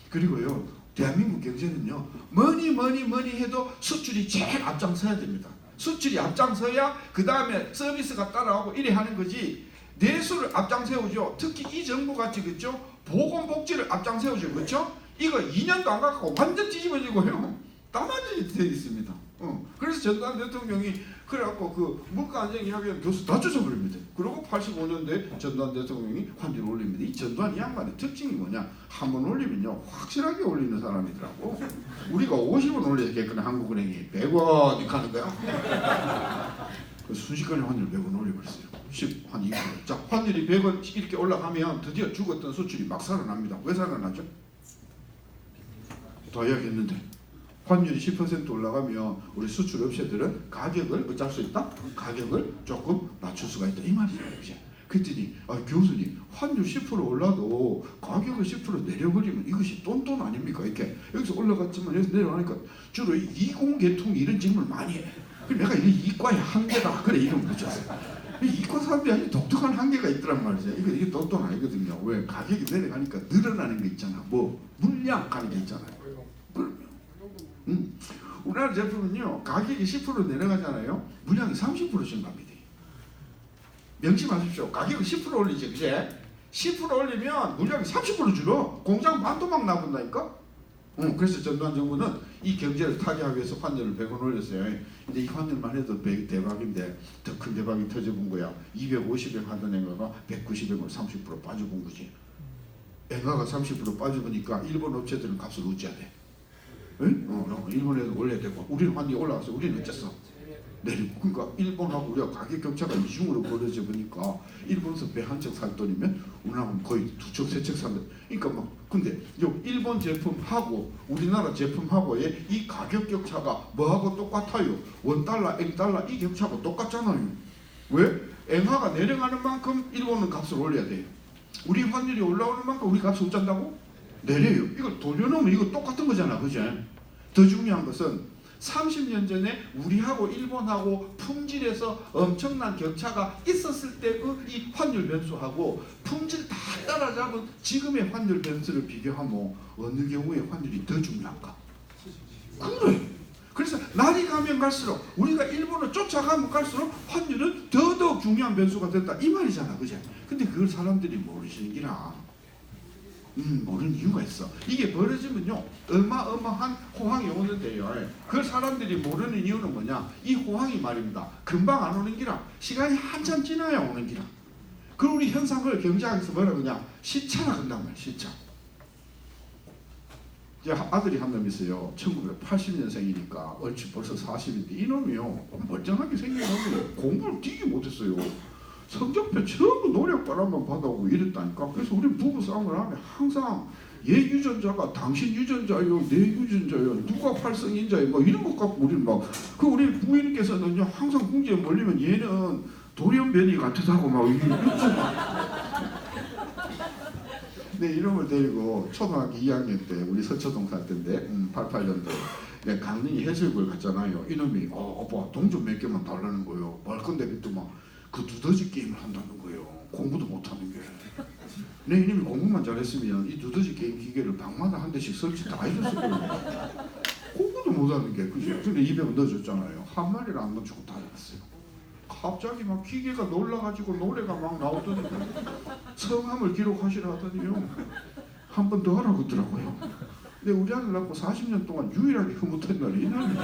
그리고요 대한민국 경제는요 뭐니 해도 수출이 제일 앞장서야 됩니다. 수출이 앞장서야 그 다음에 서비스가 따라오고 이래 하는 거지, 내수를 앞장세우죠. 특히 이 정부 같이, 그렇죠? 보건복지를 앞장세우죠. 그렇죠? 이거 2년도 안 가고 완전 뒤집어지고요 따마지 되어 있습니다. 그래서 전두환 대통령이 그래갖고 그 물가 안정 이야기하는 교수 다 쫓아버립니다. 그리고 85년도에 전두환 대통령이 환율을 올립니다. 이 전두환 이 양반의 특징이 뭐냐, 한 번 올리면요 확실하게 올리는 사람이더라고. 우리가 50원 올려야겠거든 한국은행이 100원 이렇게 하는 거야. 순식간에 환율 100원 올려버렸어요. 한 2%. 자, 환율이 100원 이렇게 올라가면 드디어 죽었던 수출이 막 살아납니다. 왜 살아나죠? 더 이야기했는데 환율이 10% 올라가면 우리 수출 업체들은 가격을 어쩔 수 있다? 가격을 조금 낮출 수가 있다 이 말이에요. 이제 그랬더니 교수님 환율 10% 올라도 가격을 10% 내려버리면 이것이 똔똔 아닙니까? 이렇게 여기서 올라갔지만 여기서 내려가니까 주로 이공 계통이 이런 질문을 많이 해. 그래서 내가 이게 이과의 한계다 그래 이름 붙였어요. 이과 사람들이 아주 독특한 한계가 있더란 말이죠. 이게 똔똔 아니거든요. 왜? 가격이 내려가니까 늘어나는 게 있잖아. 뭐 물량 가는 게 있잖아요. 그러면 우리나라 제품은요 가격이 10% 내려가잖아요. 물량이 30% 증가합니다. 명심하십시오. 가격을 10% 올리지, 그제? 10% 올리면 물량이 30% 줄어. 공장 반토막 나본다니까? 그래서 전두환 정부는 이 경제를 타개하기 위해서 환율을 100원 올렸어요. 근데 이 환율만 해도 대박인데 더 큰 대박이 터져본 거야. 250원 하던 엔화가 190원으로 30% 빠져본 거지. 엔화가 30% 빠져보니까 일본 업체들은 값을 웃져야 돼. 일본에도 올려야 되고 우리는 환율이 올라가서 우리는 어쨌어? 내리고. 그러니까 일본하고 우리가 가격 격차가 이중으로 벌어져 보니까 일본에서 배 한 척 살 돈이면 우리나라는 거의 두 척 세 척 산다. 그러니까 막 근데 요 일본 제품하고 우리나라 제품하고의 이 가격 격차가 뭐하고 똑같아요? 원달러, 엔달러 이 격차가 똑같잖아요. 왜? 엔화가 내려가는 만큼 일본은 값을 올려야 돼요. 우리 환율이 올라오는 만큼 우리 값을 어쩐다고? 내려요. 이걸 돌려놓으면 이거 똑같은 거잖아, 그죠? 더 중요한 것은 30년 전에 우리하고 일본하고 품질에서 엄청난 격차가 있었을 때의 이 환율 변수하고 품질 다 따라잡은 지금의 환율 변수를 비교하면 어느 경우에 환율이 더 중요한가? 그래. 그래서 날이 가면 갈수록 우리가 일본을 쫓아가면 갈수록 환율은 더더욱 중요한 변수가 됐다 이 말이잖아, 그죠? 근데 그걸 사람들이 모르시는 기라. 모르는 이유가 있어. 이게 벌어지면요 어마어마한 호황이 오는데요. 그 사람들이 모르는 이유는 뭐냐? 이 호황이 말입니다. 금방 안 오는 기라. 시간이 한참 지나야 오는 기라. 그 우리 현상을 경제학에서 뭐라 그러냐? 시차라 한단 말이야. 시차. 제 아들이 한 놈 있어요. 1980년생이니까 얼추 벌써 40인데 이놈이요 멀쩡하게 생긴 놈이 공부를 되게 못했어요. 성적표 전부 노력바람만 받아오고 이랬다니까. 그래서 우리 부부 싸움을 하면 항상 얘 유전자가 당신 유전자요, 내 유전자요, 누가 활성인자요, 뭐 이런 것 갖고 우리는 그 우리 부인께서는요 항상 궁지에 몰리면 얘는 돌연변이 같으다고 막 내 이름을 데리고 초등학교 2학년 때 우리 서초동 살 때인데 88년도 강릉이 해수욕을 갔잖아요. 이놈이 오빠 돈 좀 몇 개만 달라는 거예요. 뭘 건데 그랬더니 그 두더지 게임을 한다는 거예요. 공부도 못하는 게. 내 이놈이 공부만 잘했으면 이 두더지 게임 기계를 방마다 한 대씩 설치 다 해줬을 거예요. 공부도 못하는 게. 그죠? 근데 200원 넣어줬잖아요. 한 마리를 안 넣어주고 다 잡았어요. 갑자기 막 기계가 놀라가지고 노래가 막 나오더니 성함을 기록하시라 하더니요. 한 번 더 하라고 하더라고요. 근데 우리 아들 낳고 40년 동안 유일하게 흐뭇한 날이 이놈이에요.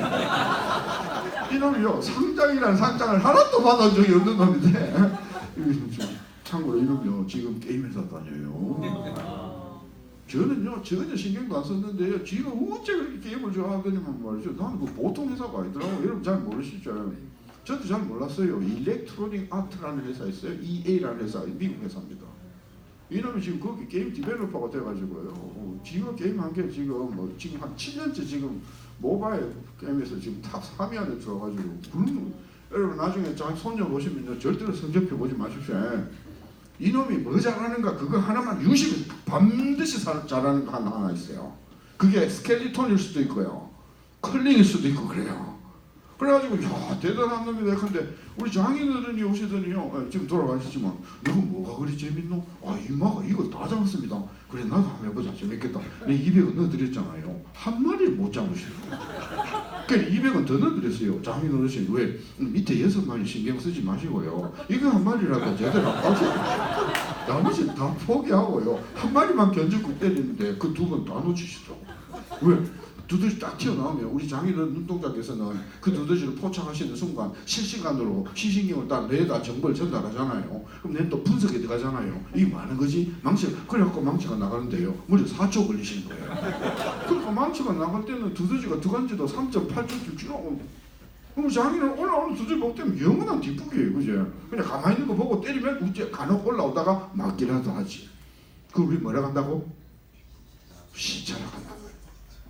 이놈이요 상장이라는 상장을 하나도 받은 적이 없는 놈인데 참고로 이놈이요 지금 게임회사 다녀요. 저는요 전혀 신경도 안 썼는데요 지가 어째 그렇게 게임을 좋아하더니만 말이죠. 나는 그 보통 회사가 아니더라고요. 여러분 잘 모르시죠? 저도 잘 몰랐어요. 일렉트로닉 아트라는 회사 있어요. EA라는 회사, 미국 회사입니다. 이놈이 지금 거기 게임 디벨로퍼가 돼가지고요. 지가 게임한 게 지금 지금 한 7년째 지금 모바일 게임에서 지금 탑 3위 안에 들어가지고 여러분 나중에 자기 손녀 보시면요 절대로 성적표 보지 마십시오. 이놈이 뭐 잘하는가 그거 하나만 유심히 반드시 잘하는 거 하나 있어요. 그게 스켈리톤일 수도 있고요. 컬링일 수도 있고 그래요. 그래가지고 야 대단한 놈이다. 근데 우리 장인어른이 오시더니요 지금 돌아가시지만 이거 뭐가 그리 재밌노? 이마가 이거 다 잡았습니다. 그래 나도 한번 해보자 재밌겠다. 내 200원 넣어드렸잖아요. 한 마리를 못 잡으시고 그래 200원 더 넣어드렸어요. 장인어르신 왜 밑에 6마리 신경 쓰지 마시고요. 이거 한 마리라도 제대로 안 빠져. 나머지 다 포기하고요. 한 마리만 견적고 때리는데 그 2번 다 놓치시더라고. 왜? 두더지 딱 튀어나오면 우리 장인어른 눈동자께서는 그 두더지를 포착하시는 순간 실시간으로 시신경을 딱 뇌에다 정보를 전달하잖아요. 그럼 뇌는 또 분석에 들어가잖아요. 이게 뭐 하는 거지? 망치가 그래갖고 망치가 나가는데요. 무려 4초 걸리시는 거예요. 그러니까 망치가 나갈 때는 두더지가 들어간 지도 3.8초쯤 지나고 그럼 장인은 올라오는 두더지 목 때문에 영원한 뒷북이에요. 그죠? 그냥 가만히 있는 거 보고 때리면 우째 간혹 올라오다가 맞기라도 하지. 그걸 우리 뭐라 한다고? 시차라 한다.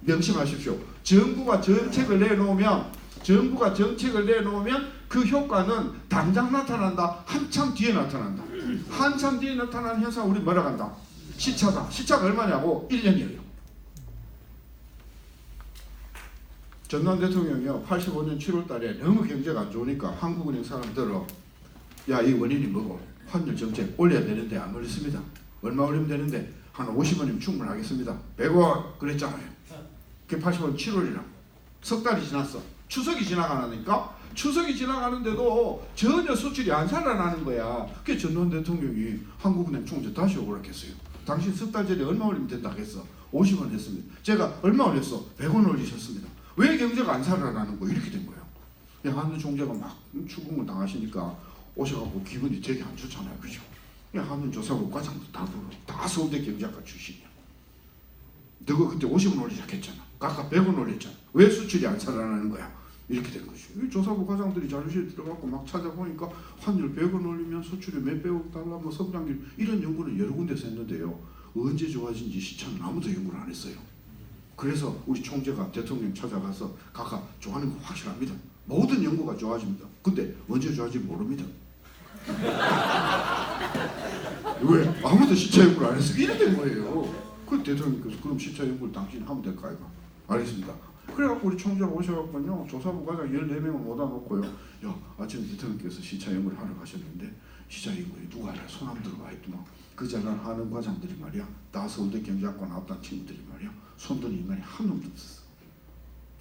명심하십시오. 정부가 정책을 내놓으면 그 효과는 당장 나타난다. 한참 뒤에 나타난다. 한참 뒤에 나타난 현상 우리 뭐라 간다? 시차다. 시차가 얼마냐고? 1년이에요. 전두환 대통령이요 85년 7월 달에 너무 경제가 안 좋으니까 한국은행 사람들어 야, 이 원인이 뭐고? 환율 정책 올려야 되는데 안 올렸습니다. 얼마 올리면 되는데 한 50원이면 충분하겠습니다. 100원 그랬잖아요. 그게 85년 7월이라고. 석 달이 지났어. 추석이 지나가니까 추석이 지나가는데도 전혀 수출이 안 살아나는 거야. 그게 전두환 대통령이 한국은행 총재 다시 오라고 했어요. 당신 석 달 전에 얼마 올리면 된다 했어. 50원 했습니다. 제가 얼마 올렸어? 100원 올리셨습니다. 왜 경제가 안 살아나는 거 이렇게 된 거예요. 한국 총재가 막 추궁을 당하시니까 오셔갖고 기분이 되게 안 좋잖아요. 그죠? 한국 조사국 과장도 다 불러. 다 서울대 경제학과 출신이야. 너가 그때 50원 올리자 했잖아. 각각 100원 올렸잖아. 왜 수출이 안 살아나는 거야? 이렇게 된 거죠. 이 조사부 과장들이 자료실에 들어가고 막 찾아보니까 환율 100원 올리면 수출이 몇백억 달러, 뭐 성장률 이런 연구는 여러 군데서 했는데요. 언제 좋아진지 시차는 아무도 연구를 안 했어요. 그래서 우리 총재가 대통령 찾아가서 각각 좋아하는 거 확실합니다. 모든 연구가 좋아집니다. 근데 언제 좋아질지 모릅니다. 왜? 아무도 시차 연구를 안 했어. 이래 된 거예요. 그 대통령께서 그럼 시차 연구를 당신이 하면 될까 이거? 알겠습니다. 그래갖고 우리 총재가 오셔갖고요 조사부 과장 14명을 모아놓고요. 야, 아침에 대통령께서 시차 연구를 하러 가셨는데 시차 연구에 누가 하냐 손 안 들어가 있더만 그 자리를 하는 과장들이 말이야 다 서울대 경제학과 나왔던 친구들이 말이야 손들이 인간이 한 놈도 없었어.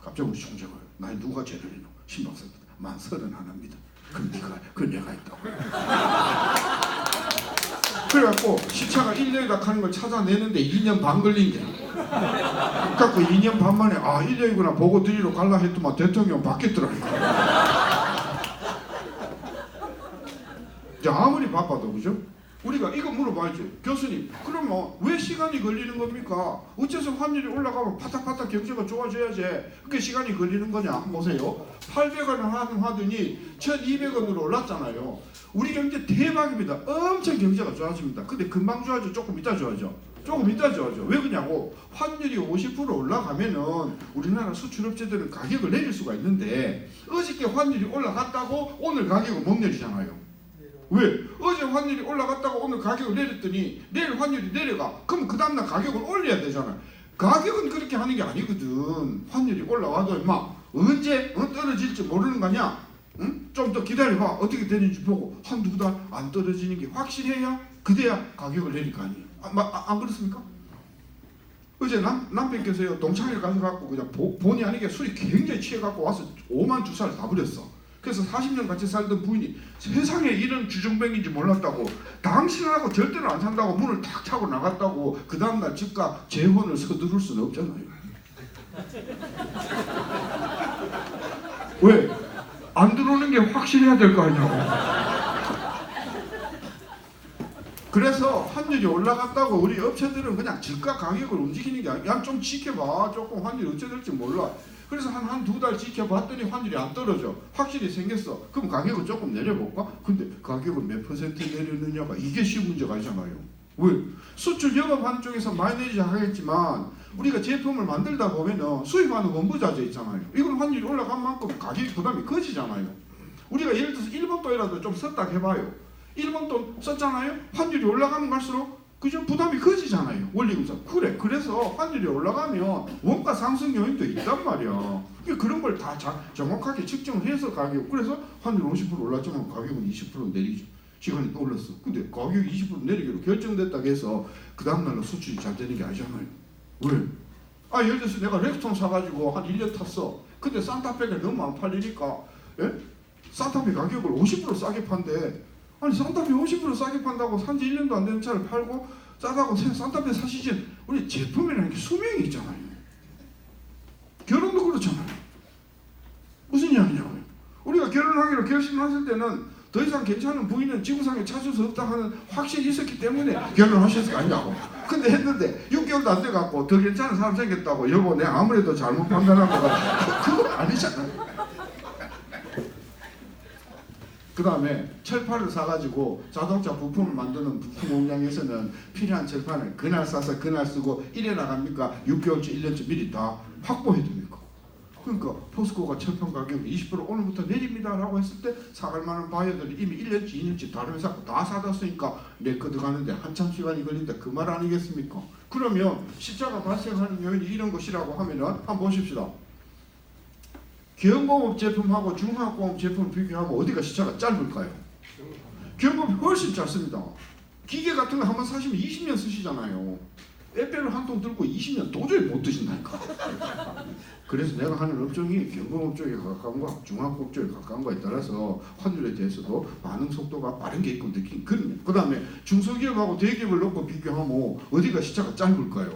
갑자기 우리 총재가 나이 누가 제대로 했노? 신박사입니다. 만 31입니다. 그럼 네가 그 내가 있다고. 그래갖고 시차가 1년이다 하는 걸 찾아내는데 2년 반 걸린 게. 그래갖고 2년 반 만에 1년이구나 보고 드리러 갈라 했더만 대통령 바뀌었더라니까. 아무리 바빠도 그죠? 우리가 이거 물어봐야죠. 교수님, 그러면 왜 시간이 걸리는 겁니까? 어째서 환율이 올라가면 파닥파닥 경제가 좋아져야지. 그게 시간이 걸리는 거냐? 한번 보세요. 800원을 하더니 1200원으로 올랐잖아요. 우리 경제 대박입니다. 엄청 경제가 좋아집니다. 근데 금방 좋아져? 조금 이따 좋아져? 조금 이따 좋아져. 왜 그러냐고? 환율이 50% 올라가면은 우리나라 수출업체들은 가격을 내릴 수가 있는데 어저께 환율이 올라갔다고 오늘 가격을 못 내리잖아요. 왜? 어제 환율이 올라갔다고 오늘 가격을 내렸더니 내일 환율이 내려가. 그럼 그 다음날 가격을 올려야 되잖아. 가격은 그렇게 하는 게 아니거든. 환율이 올라와도 막 언제 떨어질지 모르는 거냐? 응? 좀 더 기다려봐. 어떻게 되는지 보고 한두 달 안 떨어지는 게 확실해야 그래야 가격을 내릴 거 아니에요. 안 그렇습니까? 어제 남편께서요 동창회를 가셔갖고 그냥 본의 아니게 술이 굉장히 취해갖고 와서 5만 주사를 다 부렸어. 그래서 40년 같이 살던 부인이 세상에 이런 주정뱅인지 몰랐다고 당신하고 절대로 안 산다고 문을 탁 차고 나갔다고 그 다음날 집값 재혼을 서두를 수는 없잖아요. 왜? 안 들어오는 게 확실해야 될 거 아니냐고. 그래서 환율이 올라갔다고 우리 업체들은 그냥 집값 가격을 움직이는 게 아니야. 좀 지켜봐. 조금 환율이 어찌 될지 몰라. 그래서 한2 달 지켜봤더니 환율이 안 떨어져. 확실히 생겼어. 그럼 가격을 조금 내려볼까? 근데 가격을 몇 퍼센트 내리느냐가 이게 쉬운 문제가 아니잖아요. 왜? 수출 영업하는 쪽에서 많이 내리자 하겠지만 우리가 제품을 만들다 보면은 수입하는 원부자재 있잖아요. 이건 환율이 올라간 만큼 가격이 부담이 커지잖아요. 우리가 예를 들어서 일본 돈이라도 좀 썼다 해봐요. 일본 돈 썼잖아요. 환율이 올라가면 갈수록 그죠? 부담이 커지잖아요. 원리금상. 그래. 그래서 환율이 올라가면 원가 상승 요인도 있단 말이야. 그런 걸 다 정확하게 측정을 해서 가격. 그래서 환율 50% 올랐지만 가격은 20% 내리죠. 시간이 또 올랐어. 근데 가격이 20% 내리기로 결정됐다고 해서 그 다음날로 수출이 잘 되는 게 아니잖아요. 왜? 예를 들어서 내가 렉스톤 사가지고 한 1년 탔어. 근데 산타페가 너무 안 팔리니까 예? 산타페 가격을 50% 싸게 판대. 아니 산타페 50% 싸게 판다고 산지 1년도 안 되는 차를 팔고 싸다고 산타페 사시지. 우리 제품이라는 게 수명이 있잖아요. 결혼도 그렇잖아요. 무슨 이야기냐고요. 우리가 결혼하기로 결심했을 때는 더 이상 괜찮은 부인은 지구상에 찾을 수 없다 하는 확신이 있었기 때문에 결혼하셨을 거 아니냐고. 근데 했는데 6개월도 안 돼갖고 더 괜찮은 사람 생겼다고 여보 내가 아무래도 잘못 판단한 거가 그건 아니잖아요. 그 다음에 철판을 사가지고 자동차 부품을 만드는 부품 공장에서는 필요한 철판을 그날 사서 그날 쓰고 이래 나갑니까? 6개월쯤 1년쯤 미리 다 확보해 둡니까? 그러니까 포스코가 철판 가격 20% 오늘부터 내립니다라고 했을 때 사갈 만한 바이어들이 이미 1년치 2년치 다른 회사 다 사놨으니까 내 거 들어가는데 한참 시간이 걸린다 그 말 아니겠습니까? 그러면 시차가 발생하는 요인이 이런 것이라고 하면은 한번 보십시다. 경공업 제품하고 중화공업 제품 비교하면 어디가 시차가 짧을까요? 경공업이 훨씬 짧습니다. 기계 같은 거 한번 사시면 20년 쓰시잖아요. 에페를 한 통 들고 20년 도저히 못 드신다니까. 그래서 내가 하는 업종이 경공업 쪽에 가까운가 중화공업 쪽에 가까운가에 따라서 환율에 대해서도 반응 속도가 빠른 게 있고 느낀 그 다음에 중소기업하고 대기업을 놓고 비교하면 어디가 시차가 짧을까요?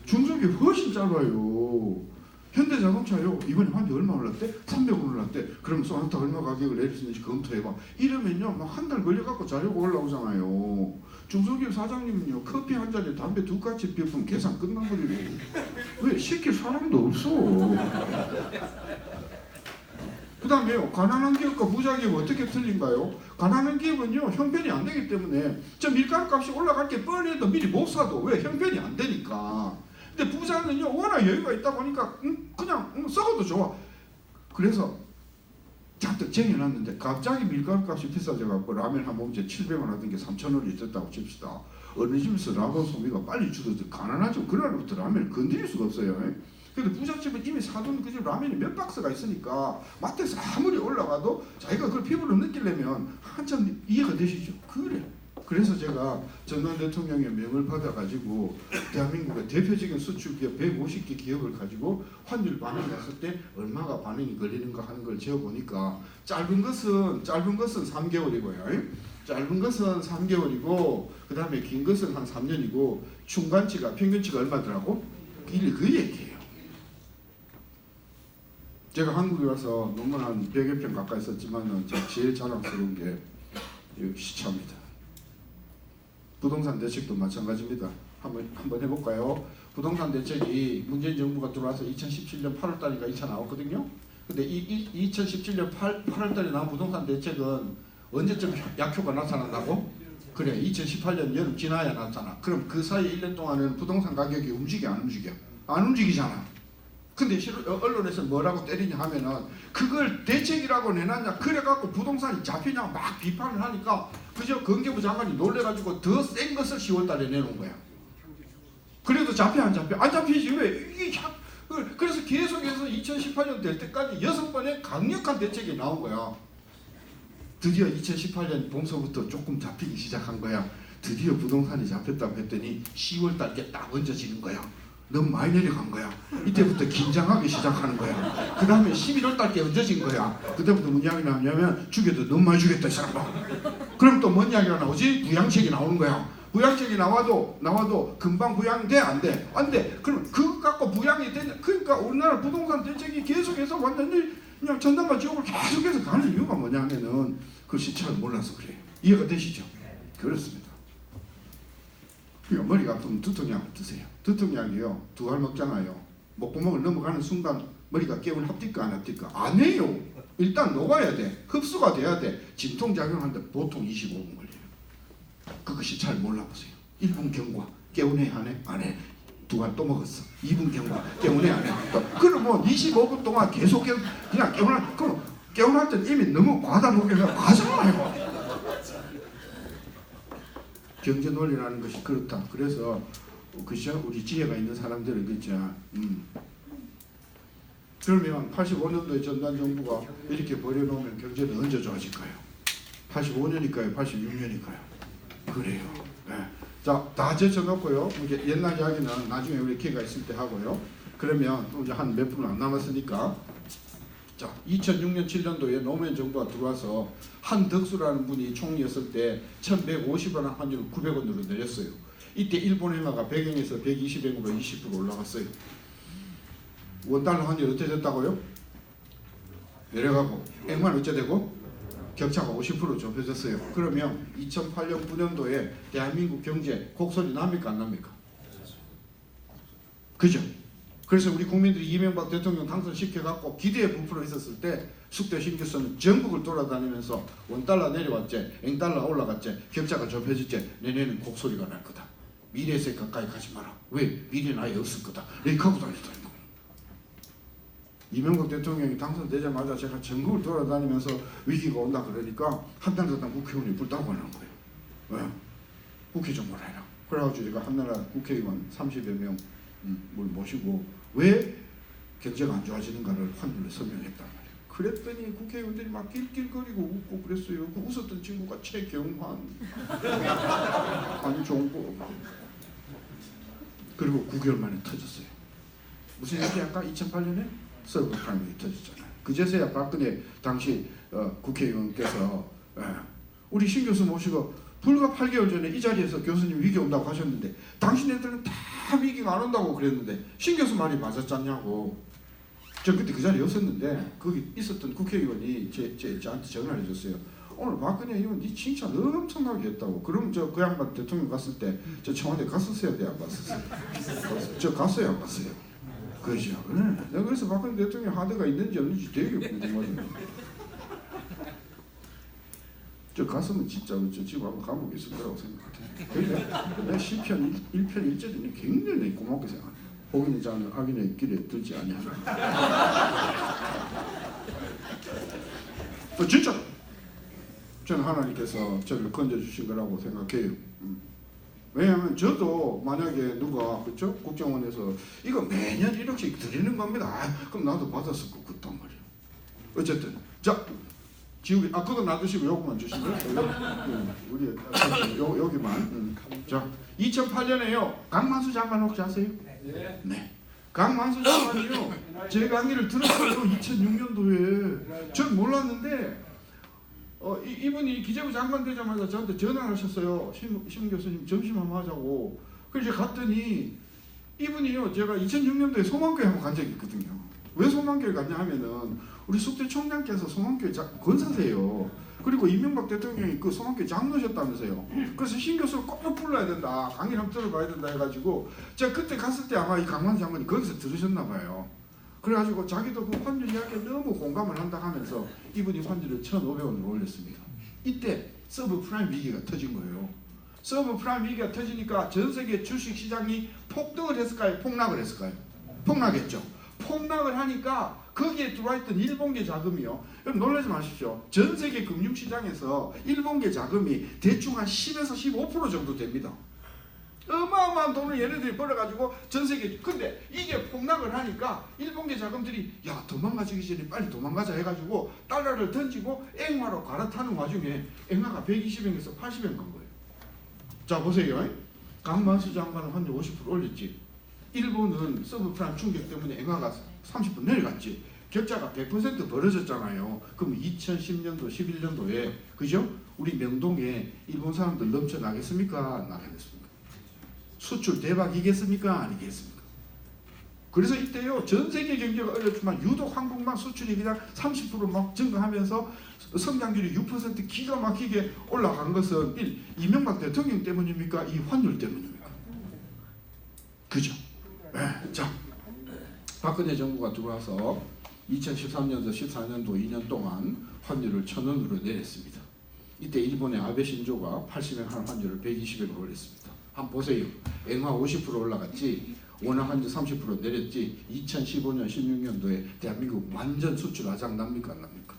중소기업이 훨씬 짧아요. 현대자동차요 이번에 환율 얼마 올랐대? 300원 올랐대. 그럼 소나타 얼마 가격을 내릴 수 있는지 검토해봐. 이러면요 막 한 달 걸려갖고 자료가 올라오잖아요. 중소기업 사장님은요 커피 한 잔에 담배 2가지 피우면 계산 끝나버리고 왜 시킬 사람도 없어. 그 다음에요 가난한 기업과 부자 기업 어떻게 틀린가요? 가난한 기업은요 형편이 안 되기 때문에 저 밀가루 값이 올라갈 게 뻔해도 미리 못 사도 왜 형편이 안 되니까. 근데 부자는요 워낙 여유가 있다 보니까 그냥 썩어도 좋아. 그래서 잔뜩 쟁여놨는데 갑자기 밀가루 값이 비싸져갖고 라면 한 봉지에 700원 하던 게 3,000원이 됐다고 칩시다. 어느 집에서 라면 소비가 빨리 줄어들 가난하죠. 그날부터 라면을 건드릴 수가 없어요. 근데 부잣집은 이미 사둔 그 집 라면이 몇 박스가 있으니까 마트에서 아무리 올라가도 자기가 그걸 피부로 느끼려면 한참 이해가 되시죠. 그래. 그래서 제가 전두환 대통령의 명을 받아가지고 대한민국의 대표적인 수출기업 150개 기업을 가지고 환율 반응이 났을 때 얼마가 반응이 걸리는가 하는 걸 재어보니까 짧은 것은 3개월이고요. 짧은 것은 3개월이고 그 다음에 긴 것은 한 3년이고 중간치가 평균치가 얼마더라고? 그 얘기예요. 제가 한국에 와서 논문 한 100여 편 가까이 썼지만 제가 제일 자랑스러운 게 시차입니다. 부동산 대책도 마찬가지입니다. 한번 해볼까요? 부동산 대책이 문재인 정부가 들어와서 2017년 8월달인가 2차 나왔거든요. 근데 이 2017년 8월달에 나온 부동산 대책은 언제쯤 약효가 나타난다고? 그래 2018년 여름 지나야 나타나. 그럼 그 사이 1년 동안은 부동산 가격이 움직여 안 움직여? 안 움직이잖아. 근데 언론에서 뭐라고 때리냐 하면은 그걸 대책이라고 내놨냐 그래갖고 부동산이 잡히냐 막 비판을 하니까 그저 건계부 장관이 놀래가지고 더 센 것을 10월달에 내놓은 거야. 그래도 잡혀 안 잡혀? 안 잡히지. 왜? 이게 그래서 계속해서 2018년 될 때까지 6번의 강력한 대책이 나온 거야. 드디어 2018년 봄서부터 조금 잡히기 시작한 거야. 드디어 부동산이 잡혔다고 했더니 10월달에 딱 얹어지는 거야. 너무 많이 내려간 거야. 이때부터 긴장하기 시작하는 거야. 그 다음에 11월 달께 얹어진 거야. 그때부터 뭔 이야기가 나오냐면 죽여도 너무 많이 죽였다 이 사람아. 그럼 또 뭔 이야기가 나오지? 부양책이 나오는 거야. 부양책이 나와도 금방 부양돼? 안 돼? 안 돼. 그럼 그거 갖고 부양이 되냐? 그러니까 우리나라 부동산 대책이 계속해서 완전히 그냥 전당과 지옥을 계속해서 가는 이유가 뭐냐면은 그 시차를 몰라서 그래요. 이해가 되시죠? 그렇습니다. 머리가 아프면 두통약 드세요. 두통약이요. 2알 먹잖아요. 목구멍을 넘어가는 순간 머리가 깨운 합니까 안 합니까? 안 해요. 일단 녹아야 돼. 흡수가 돼야 돼. 진통작용하는데 보통 25분 걸려요. 그것이 잘 몰라보세요. 1분 경과 깨우네 안 해? 안 해. 2알 또 먹었어. 2분 경과 깨우네 안 해? 그럼 뭐 25분 동안 계속 그냥 깨우나 그럼 깨우날 때 이미 너무 과다 녹여서 과잖아요. 경제 논리라는 것이 그렇다. 그래서 그죠? 우리 지혜가 있는 사람들은 그죠? 그러면 85년도에 전두환 정부가 이렇게 버려놓으면 경제는 언제 좋아질까요? 85년일까요? 86년일까요? 그래요. 네. 자, 다 제쳐놓고요. 이제 옛날 이야기는 나중에 우리 기회가 있을 때 하고요. 그러면 이제 한 몇 분 안 남았으니까. 자, 2006년 7년도에 노무현 정부가 들어와서 한덕수라는 분이 총리였을 때 1150원 환율을 900원으로 내렸어요. 이때 일본 엔화가 100엔에서 120엔으로 20% 올라갔어요. 원달러 환율 어떻게 됐다고요? 내려가고 엔화는 어째 되고? 격차가 50% 좁혀졌어요. 그러면 2008년 9년도에 대한민국 경제 곡소리 납니까 안 납니까? 그죠? 그래서 우리 국민들이 이명박 대통령 당선시켜갖고 기대에 부풀어 있었을 때 숙대 신규선은 전국을 돌아다니면서 원달러 내려왔지, 엔달러 올라갔지, 격차가 좁혀졌지, 내년에는 곡소리가 날 거다. 미래세 가까이 가지 마라. 왜? 미래는 아예 없을 거다. 이렇게 하고 다니더라고. 이명박 대통령이 당선되자마자 제가 전국을 돌아다니면서 위기가 온다 그러니까 한나라당 국회의원이 불다고 하는 거예요. 왜? 국회 좀 뭐라. 그래가지고 제가 한나라 국회의원 30여 명을 모시고 왜 경제가 안 좋아지는가를 환율로 설명했단 말이에요. 그랬더니 국회의원들이 막 낄낄거리고 웃고 그랬어요. 그 웃었던 친구가 최경환, 안종범. 그리고 9개월 만에 터졌어요. 무슨 얘기 아까 2008년에 서브프라임이 터졌잖아요. 그제서야 박근혜 당시 국회의원께서 우리 신 교수 모시고 불과 8개월 전에 이 자리에서 교수님 위기 온다고 하셨는데 당신네들은 다 위기가 안 온다고 그랬는데 신 교수 말이 맞았잖냐고. 저 그때 그 자리에 없었는데 거기 있었던 국회의원이 저한테 전화를 해줬어요. 오늘 박근혜 의원 네 칭찬 엄청나게 했다고. 그럼 저 그 양반 대통령 갔을 때 저 청와대 갔었어야 돼 안 갔었어요? 저 갔어요 안 갔어요? 그렇죠. 내가 그래서 박근혜 대통령 하대가 있는지 없는지 되게 궁금하거든요. 저 갔으면 진짜 저 지금 한번 감옥에 있을 거라고 생각해요. 근데 내가 시편 1편 1절에는 굉장히 고맙게 생각해요. 복인의 자는 악인의 길에 들지 아니하라. 또 진짜 저는 하나님께서 저를 건져주신 거라고 생각해요. 왜냐하면 저도 만약에 누가 그렇죠? 국정원에서 이거 매년 1억씩 드리는 겁니다. 그럼 나도 받았을 것 같단 말이에요. 어쨌든 자 지우개 그거 놔두시고 요거만 주시고요. 우리 여기만. 자 2008년에요. 강만수 장관 혹시 아세요? 네. 강만수 장관이요. 제 강의를 들었어요. 2006년도에. 전 몰랐는데 이분이 기재부 장관 되자마자 저한테 전화를 하셨어요. 심 교수님 점심 한번 하자고. 그래서 갔더니 이분이요. 제가 2006년도에 소망교회 한번 간 적이 있거든요. 왜 소망교회 갔냐 하면은 우리 숙대 총장께서 소망교회 권사세요. 그리고 이명박 대통령이 그 소망교회 장로셨다면서요. 그래서 신 교수를 꼭 불러야 된다. 강의를 한번 들어봐야 된다 해가지고 제가 그때 갔을 때 아마 이 강만 장관이 거기서 들으셨나 봐요. 그래가지고 자기도 그 환율 이야기에 너무 공감을 한다 하면서 이분이 환율을 1,500원으로 올렸습니다. 이때 서브프라임 위기가 터진 거예요. 서브프라임 위기가 터지니까 전 세계 주식시장이 폭등을 했을까요? 폭락을 했을까요? 폭락했죠. 폭락을 하니까 거기에 들어와있던 일본계 자금이요. 여러분 놀라지 마십시오. 전 세계 금융시장에서 일본계 자금이 대충 한 10에서 15% 정도 됩니다. 어마어마한 돈을 얘네들이 벌어가지고 전 세계. 근데 이게 폭락을 하니까 일본계 자금들이 야 도망가기 전에 빨리 도망가자 해가지고 달러를 던지고 엔화로 갈아타는 와중에 엔화가 120엔에서 80엔 간 거예요. 자 보세요. 강만수 장관은 환율 50% 올렸지. 일본은 서브프라임 충격 때문에 엔화가 30% 내려갔지. 격차가 100% 벌어졌잖아요. 그럼 2010년도, 11년도에 그죠? 우리 명동에 일본 사람들 넘쳐나겠습니까? 안 나가겠습니까? 수출 대박이겠습니까? 아니겠습니까? 그래서 이때요 전 세계 경제가 어렵지만 유독 한국만 수출이 그냥 30%막 증가하면서 성장률이 6% 기가 막히게 올라간 것은 이명박 대통령 때문입니까? 이 환율 때문입니까? 그죠? 네. 자 박근혜 정부가 들어와서 2013년도 14년도 2년 동안 환율을 1,000원으로 내렸습니다. 이때 일본의 아베 신조가 80엔 한 환율을 120엔으로 올렸습니다. 한번 보세요. 엔화 50% 올라갔지, 원화 환율 30% 내렸지. 2015년 16년도에 대한민국 완전 수출 아작납니까 안 납니까?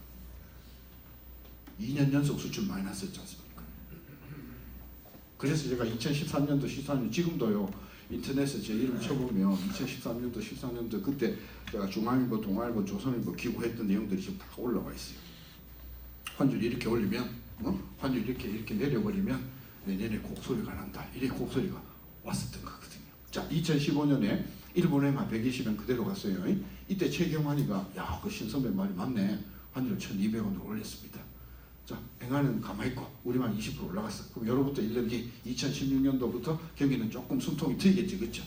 2년 연속 수출 마이너스였지 않습니까? 그래서 제가 2013년도 14년 지금도요 인터넷에 제 이름 쳐보면 2013년도 14년도 그때 제가 중앙일보, 동아일보, 조선일보 기고했던 내용들이 지금 다 올라와 있어요. 환율 이렇게 올리면 환율 이렇게 내려버리면 내년에 곡소리가 난다. 이래 곡소리가 왔었던 거거든요. 자 2015년에 일본 엔화 120엔 그대로 갔어요. 이때 최경환이가 야 그 신선배 말이 맞네. 환율을 1,200원으로 올렸습니다. 자 엔화는 가만히 있고 우리만 20% 올라갔어. 그럼 여로부터 1년 뒤 2016년도부터 경기는 조금 숨통이 트이겠지, 그렇죠?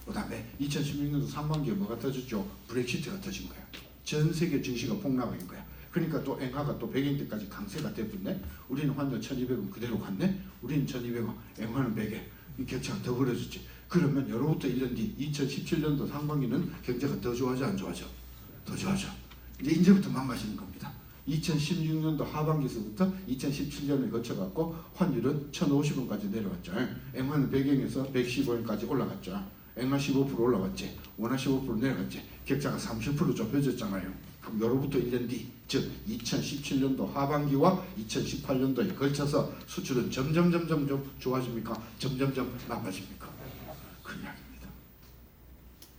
그 다음에 2016년도 상반기에 뭐가 터졌죠? 브렉시트가 터진 거야. 전 세계 증시가 폭락한 거야. 그러니까 또 엔화가 또 100엔 때까지 강세가 돼버렸네. 우리는 환율 1,200원 그대로 갔네. 우리는 1,200원, 엔화는 100엔. 이 격차가 더 벌어졌지. 그러면 여로부터 1년 뒤 2017년도 상반기는 경제가 더 좋아져 안 좋아져? 더 좋아져. 이제부터 망가지는 겁니다. 2016년도 하반기에서부터 2017년을 거쳐갖고 환율은 1,050원까지 내려왔죠. 엔화는 100엔에서 115원까지 올라갔죠. 엔화 15% 올라갔지, 원화 15% 내려갔지, 격차가 30% 좁혀졌잖아요. 그럼 여로부터 1년 뒤, 즉 2017년도 하반기와 2018년도에 걸쳐서 수출은 점점 좋아집니까? 점점 나빠집니까? 그 이야기입니다.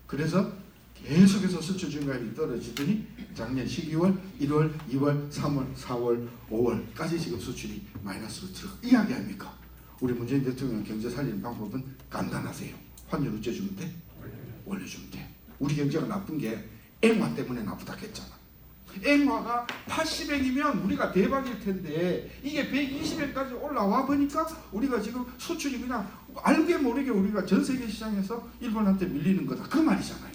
그래서 계속해서 수출 증가율이 떨어지더니 작년 12월, 1월, 2월, 3월, 4월, 5월까지 지금 수출이 마이너스로 들어가. 이야기합니까? 우리 문재인 대통령 경제 살리는 방법은 간단하세요. 환율 어째 주면 돼? 올려주면 돼. 우리 경제가 나쁜 게 엔화 때문에 나쁘다 했잖아. 엔화가 80엔이면 우리가 대박일 텐데 이게 120엔까지 올라와 보니까 우리가 지금 수출이 그냥 알게 모르게 우리가 전 세계 시장에서 일본한테 밀리는 거다. 그 말이잖아요.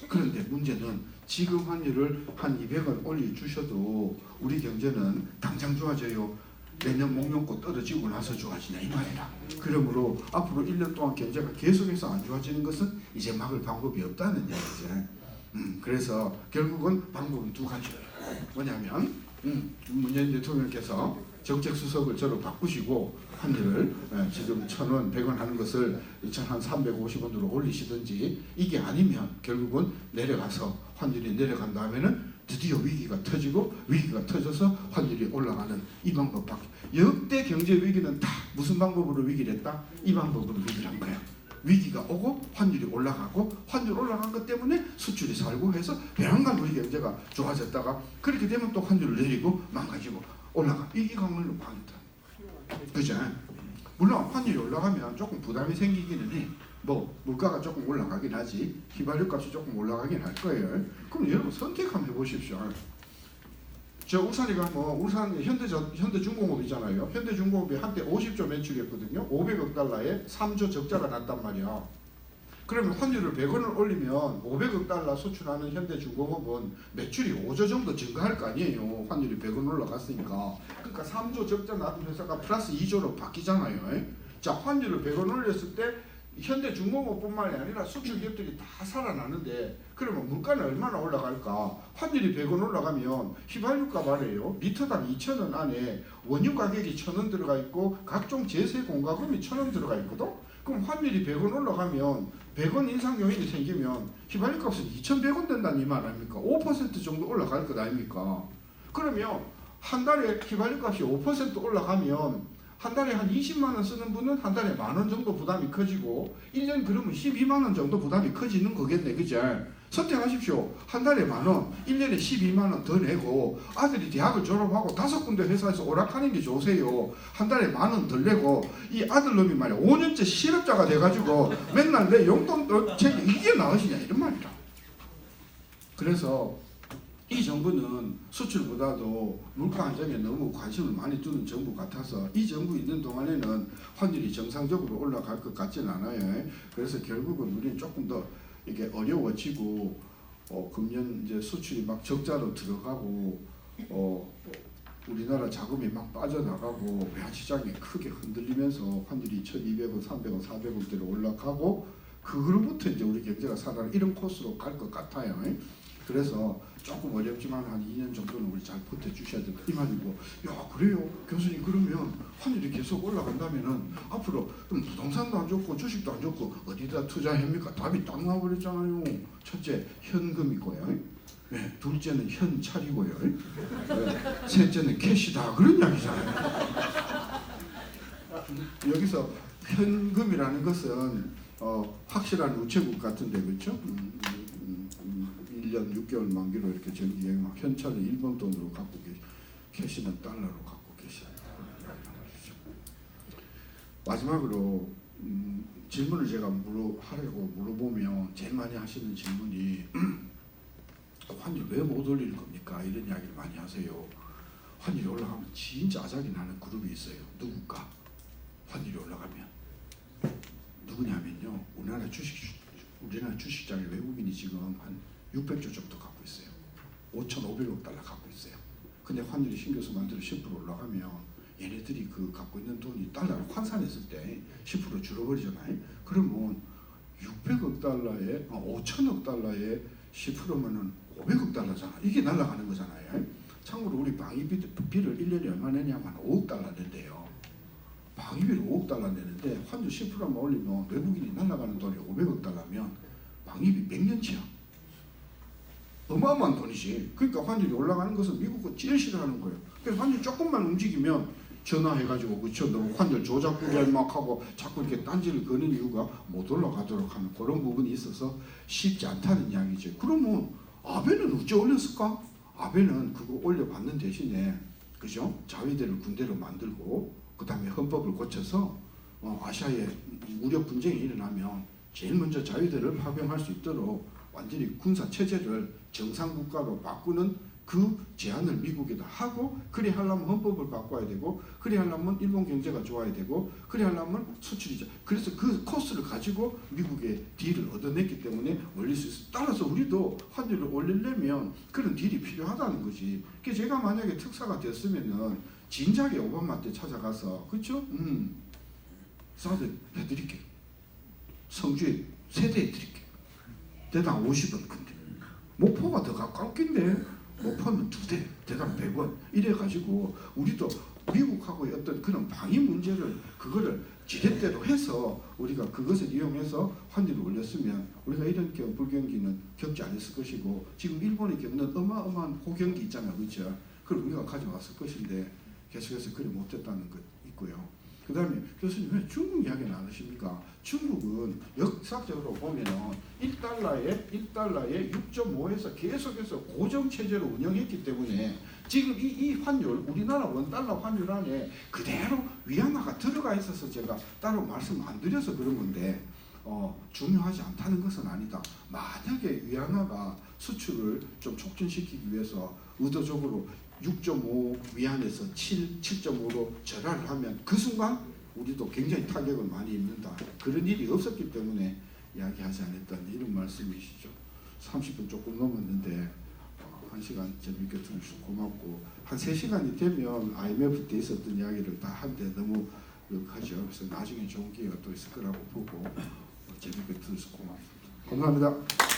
그런데 문제는 지금 환율을 한 200원 올려주셔도 우리 경제는 당장 좋아져요? 내년 목련꽃 떨어지고 나서 좋아지냐 이 말이라. 그러므로 앞으로 1년 동안 경제가 계속해서 안 좋아지는 것은 이제 막을 방법이 없다는 얘기죠. 그래서 결국은 방법은 두 가지예요. 뭐냐면 문재인 대통령께서 정책수석을 저로 바꾸시고 환율을 지금 1,000원, 100원 하는 것을 2,350원으로 올리시든지, 이게 아니면 결국은 내려가서 환율이 내려간 다음에는 드디어 위기가 터지고 위기가 터져서 환율이 올라가는 이 방법밖에. 역대 경제 위기는 다 무슨 방법으로 위기를 했다? 이 방법으로 위기를 한 거야. 위기가 오고 환율이 올라가고, 환율 올라간 것 때문에 수출이 살고 해서 배란간 우리 경제가 좋아졌다가 그렇게 되면 또 환율을 내리고 망가지고 올라가. 이 강물로 방이다. 그죠? 물론 환율이 올라가면 조금 부담이 생기기는 해. 뭐 물가가 조금 올라가긴 하지, 휘발유 값이 조금 올라가긴 할 거예요. 그럼 여러분 선택 한번 해보십시오. 저 울산에 가면 울산 현대중공업이잖아요. 현대중공업이 한때 50조 매출이었거든요. 500억 달러에 3조 적자가 났단 말이야. 그러면 환율을 100원을 올리면 500억 달러 수출하는 현대중공업은 매출이 5조 정도 증가할 거 아니에요. 환율이 100원 올라갔으니까. 그러니까 3조 적자 나던 회사가 플러스 2조로 바뀌잖아요. 자, 환율을 100원 올렸을 때 현대중공업뿐만이 아니라 수출 기업들이 다 살아나는데, 그러면 물가는 얼마나 올라갈까? 환율이 100원 올라가면 휘발유값 아래요, 리터당 2,000원 안에 원유 가격이 1,000원 들어가 있고 각종 제세 공과금이 1,000원 들어가 있거든. 그럼 환율이 100원 올라가면 100원 인상 요인이 생기면 휘발유 값은 2,100원 된다는 이 말 아닙니까? 5% 정도 올라갈 것 아닙니까? 그러면 한 달에 휘발유 값이 5% 올라가면 한 달에 한 20만 원 쓰는 분은 한 달에 10,000원 정도 부담이 커지고, 1년 그러면 12만 원 정도 부담이 커지는 거겠네. 그죠? 선택하십시오. 한 달에 10,000원, 1년에 12만 원 더 내고, 아들이 대학을 졸업하고 5군데 회사에서 오락하는 게 좋으세요? 한 달에 10,000원 덜 내고, 이 아들놈이 말이야 5년째 실업자가 돼가지고 맨날 내 용돈 챙기, 이게 나으시냐 이런 말이라. 그래서 이 정부는 수출보다도 물가 안정에 너무 관심을 많이 두는 정부 같아서 이 정부 있는 동안에는 환율이 정상적으로 올라갈 것 같지는 않아요. 그래서 결국은 우리는 조금 더 이게 어려워지고, 금년 이제 수출이 막 적자로 들어가고, 우리나라 자금이 막 빠져나가고 외환시장이 크게 흔들리면서 환율이 1,200원, 300원, 400원대로 올라가고, 그로부터 이제 우리 경제가 살아나는 이런 코스로 갈 것 같아요. 그래서 조금 어렵지만 한 2년 정도는 우리 잘 버텨주셔야 된다 이 말이고, 야 그래요 교수님, 그러면 환율이 계속 올라간다면은 앞으로 부동산도 안 좋고 주식도 안 좋고 어디다 투자합니까? 답이 딱 나와버렸잖아요. 첫째 현금이고요, 네, 둘째는 현찰이고요, 네, 셋째는 캐시다, 그런 이야기잖아요. 여기서 현금이라는 것은 확실한 우체국 같은데, 그렇죠? 1년 6개월 만기로 이렇게 정기예금, 현찰은 일본 돈으로 갖고 캐시는 달러로 갖고 계시는 말이죠. 마지막으로 질문을 제가 하려고 물어보면 제일 많이 하시는 질문이 환율 왜 못 올릴 겁니까? 이런 이야기를 많이 하세요. 환율이 올라가면 진짜 아작이 나는 그룹이 있어요. 누굴까? 환율이 올라가면 누구냐면요, 우리나라 주식장에 외국인이 지금 한 600조 정도 갖고 있어요. 5,500억 달러 갖고 있어요. 근데 환율이 신교수 만대로 10% 올라가면 얘네들이 그 갖고 있는 돈이 달러를 환산했을 때 10% 줄어버리잖아요. 그러면 600억 달러에 5천억 달러에 10%면은 500억 달러잖아. 이게 날아가는 거잖아요. 참고로 우리 방위비를 1년에 얼마 내냐면 5억 달러 낸대요. 방위비를 5억 달러 내는데 환율 10%만 올리면 외국인이 날아가는 돈이 500억 달러면 방위비 몇 년치야? 어마어마한 돈이지. 그러니까 환율이 올라가는 것은 미국은 제일 싫어하는 거예요. 그래서 환율 조금만 움직이면 전화해가지고 그쵸, 너 환율 조작구를 막 하고 자꾸 이렇게 딴지를 거는 이유가 못 올라가도록 하는 그런 부분이 있어서 쉽지 않다는 이야기죠. 그러면 아베는 어째 올렸을까? 아베는 그거 올려받는 대신에 그죠? 자위대를 군대로 만들고 그 다음에 헌법을 고쳐서 아시아에 무력 분쟁이 일어나면 제일 먼저 자위대를 파병할 수 있도록 완전히 군사 체제를 정상 국가로 바꾸는 그 제안을 미국에다 하고 그리 하려면 헌법을 바꿔야 되고 그리 하려면 일본 경제가 좋아야 되고 그리 하려면 수출이죠. 그래서 그 코스를 가지고 미국의 딜을 얻어냈기 때문에 올릴 수 있어요. 따라서 우리도 환율을 올리려면 그런 딜이 필요하다는 거지. 그래서 제가 만약에 특사가 됐으면은 진작에 오바마 때 찾아가서 그렇죠? 사드 해드릴게. 성주에 세대 해드릴게. 대당 50원 근데 목포가 더 가깝긴데 목포는 2대 대당 100원 이래가지고 우리도 미국하고의 어떤 그런 방위 문제를 그거를 지렛대로 해서 우리가 그것을 이용해서 환율을 올렸으면 우리가 이런 불경기는 겪지 않았을 것이고 지금 일본이 겪는 어마어마한 고경기 있잖아요. 그렇죠? 그걸 우리가 가져왔을 것인데 계속해서 그리 못했다는 것 있고요. 그 다음에 교수님 왜 중국 이야기는 안 하십니까? 중국은 역사적으로 보면은 1달러에 6.5에서 계속해서 고정체제로 운영했기 때문에 지금 이 환율, 우리나라 원달러 환율 안에 그대로 위안화가 들어가 있어서 제가 따로 말씀 안 드려서 그런 건데 중요하지 않다는 것은 아니다. 만약에 위안화가 수출을 좀 촉진시키기 위해서 의도적으로 6.5 위안에서 7.5로 절하를 하면 그 순간 우리도 굉장히 타격을 많이 입는다. 그런 일이 없었기 때문에 이야기하지 않았다는 이런 말씀이시죠. 30분 조금 넘었는데 1시간 재밌게 들어주셔서 고맙고 한 3시간이 되면 IMF 때 있었던 이야기를 다 하는데 너무 하죠. 그래서 나중에 좋은 기회가 또 있을 거라고 보고 재밌게 들어주셔서 고맙습니다. 감사합니다.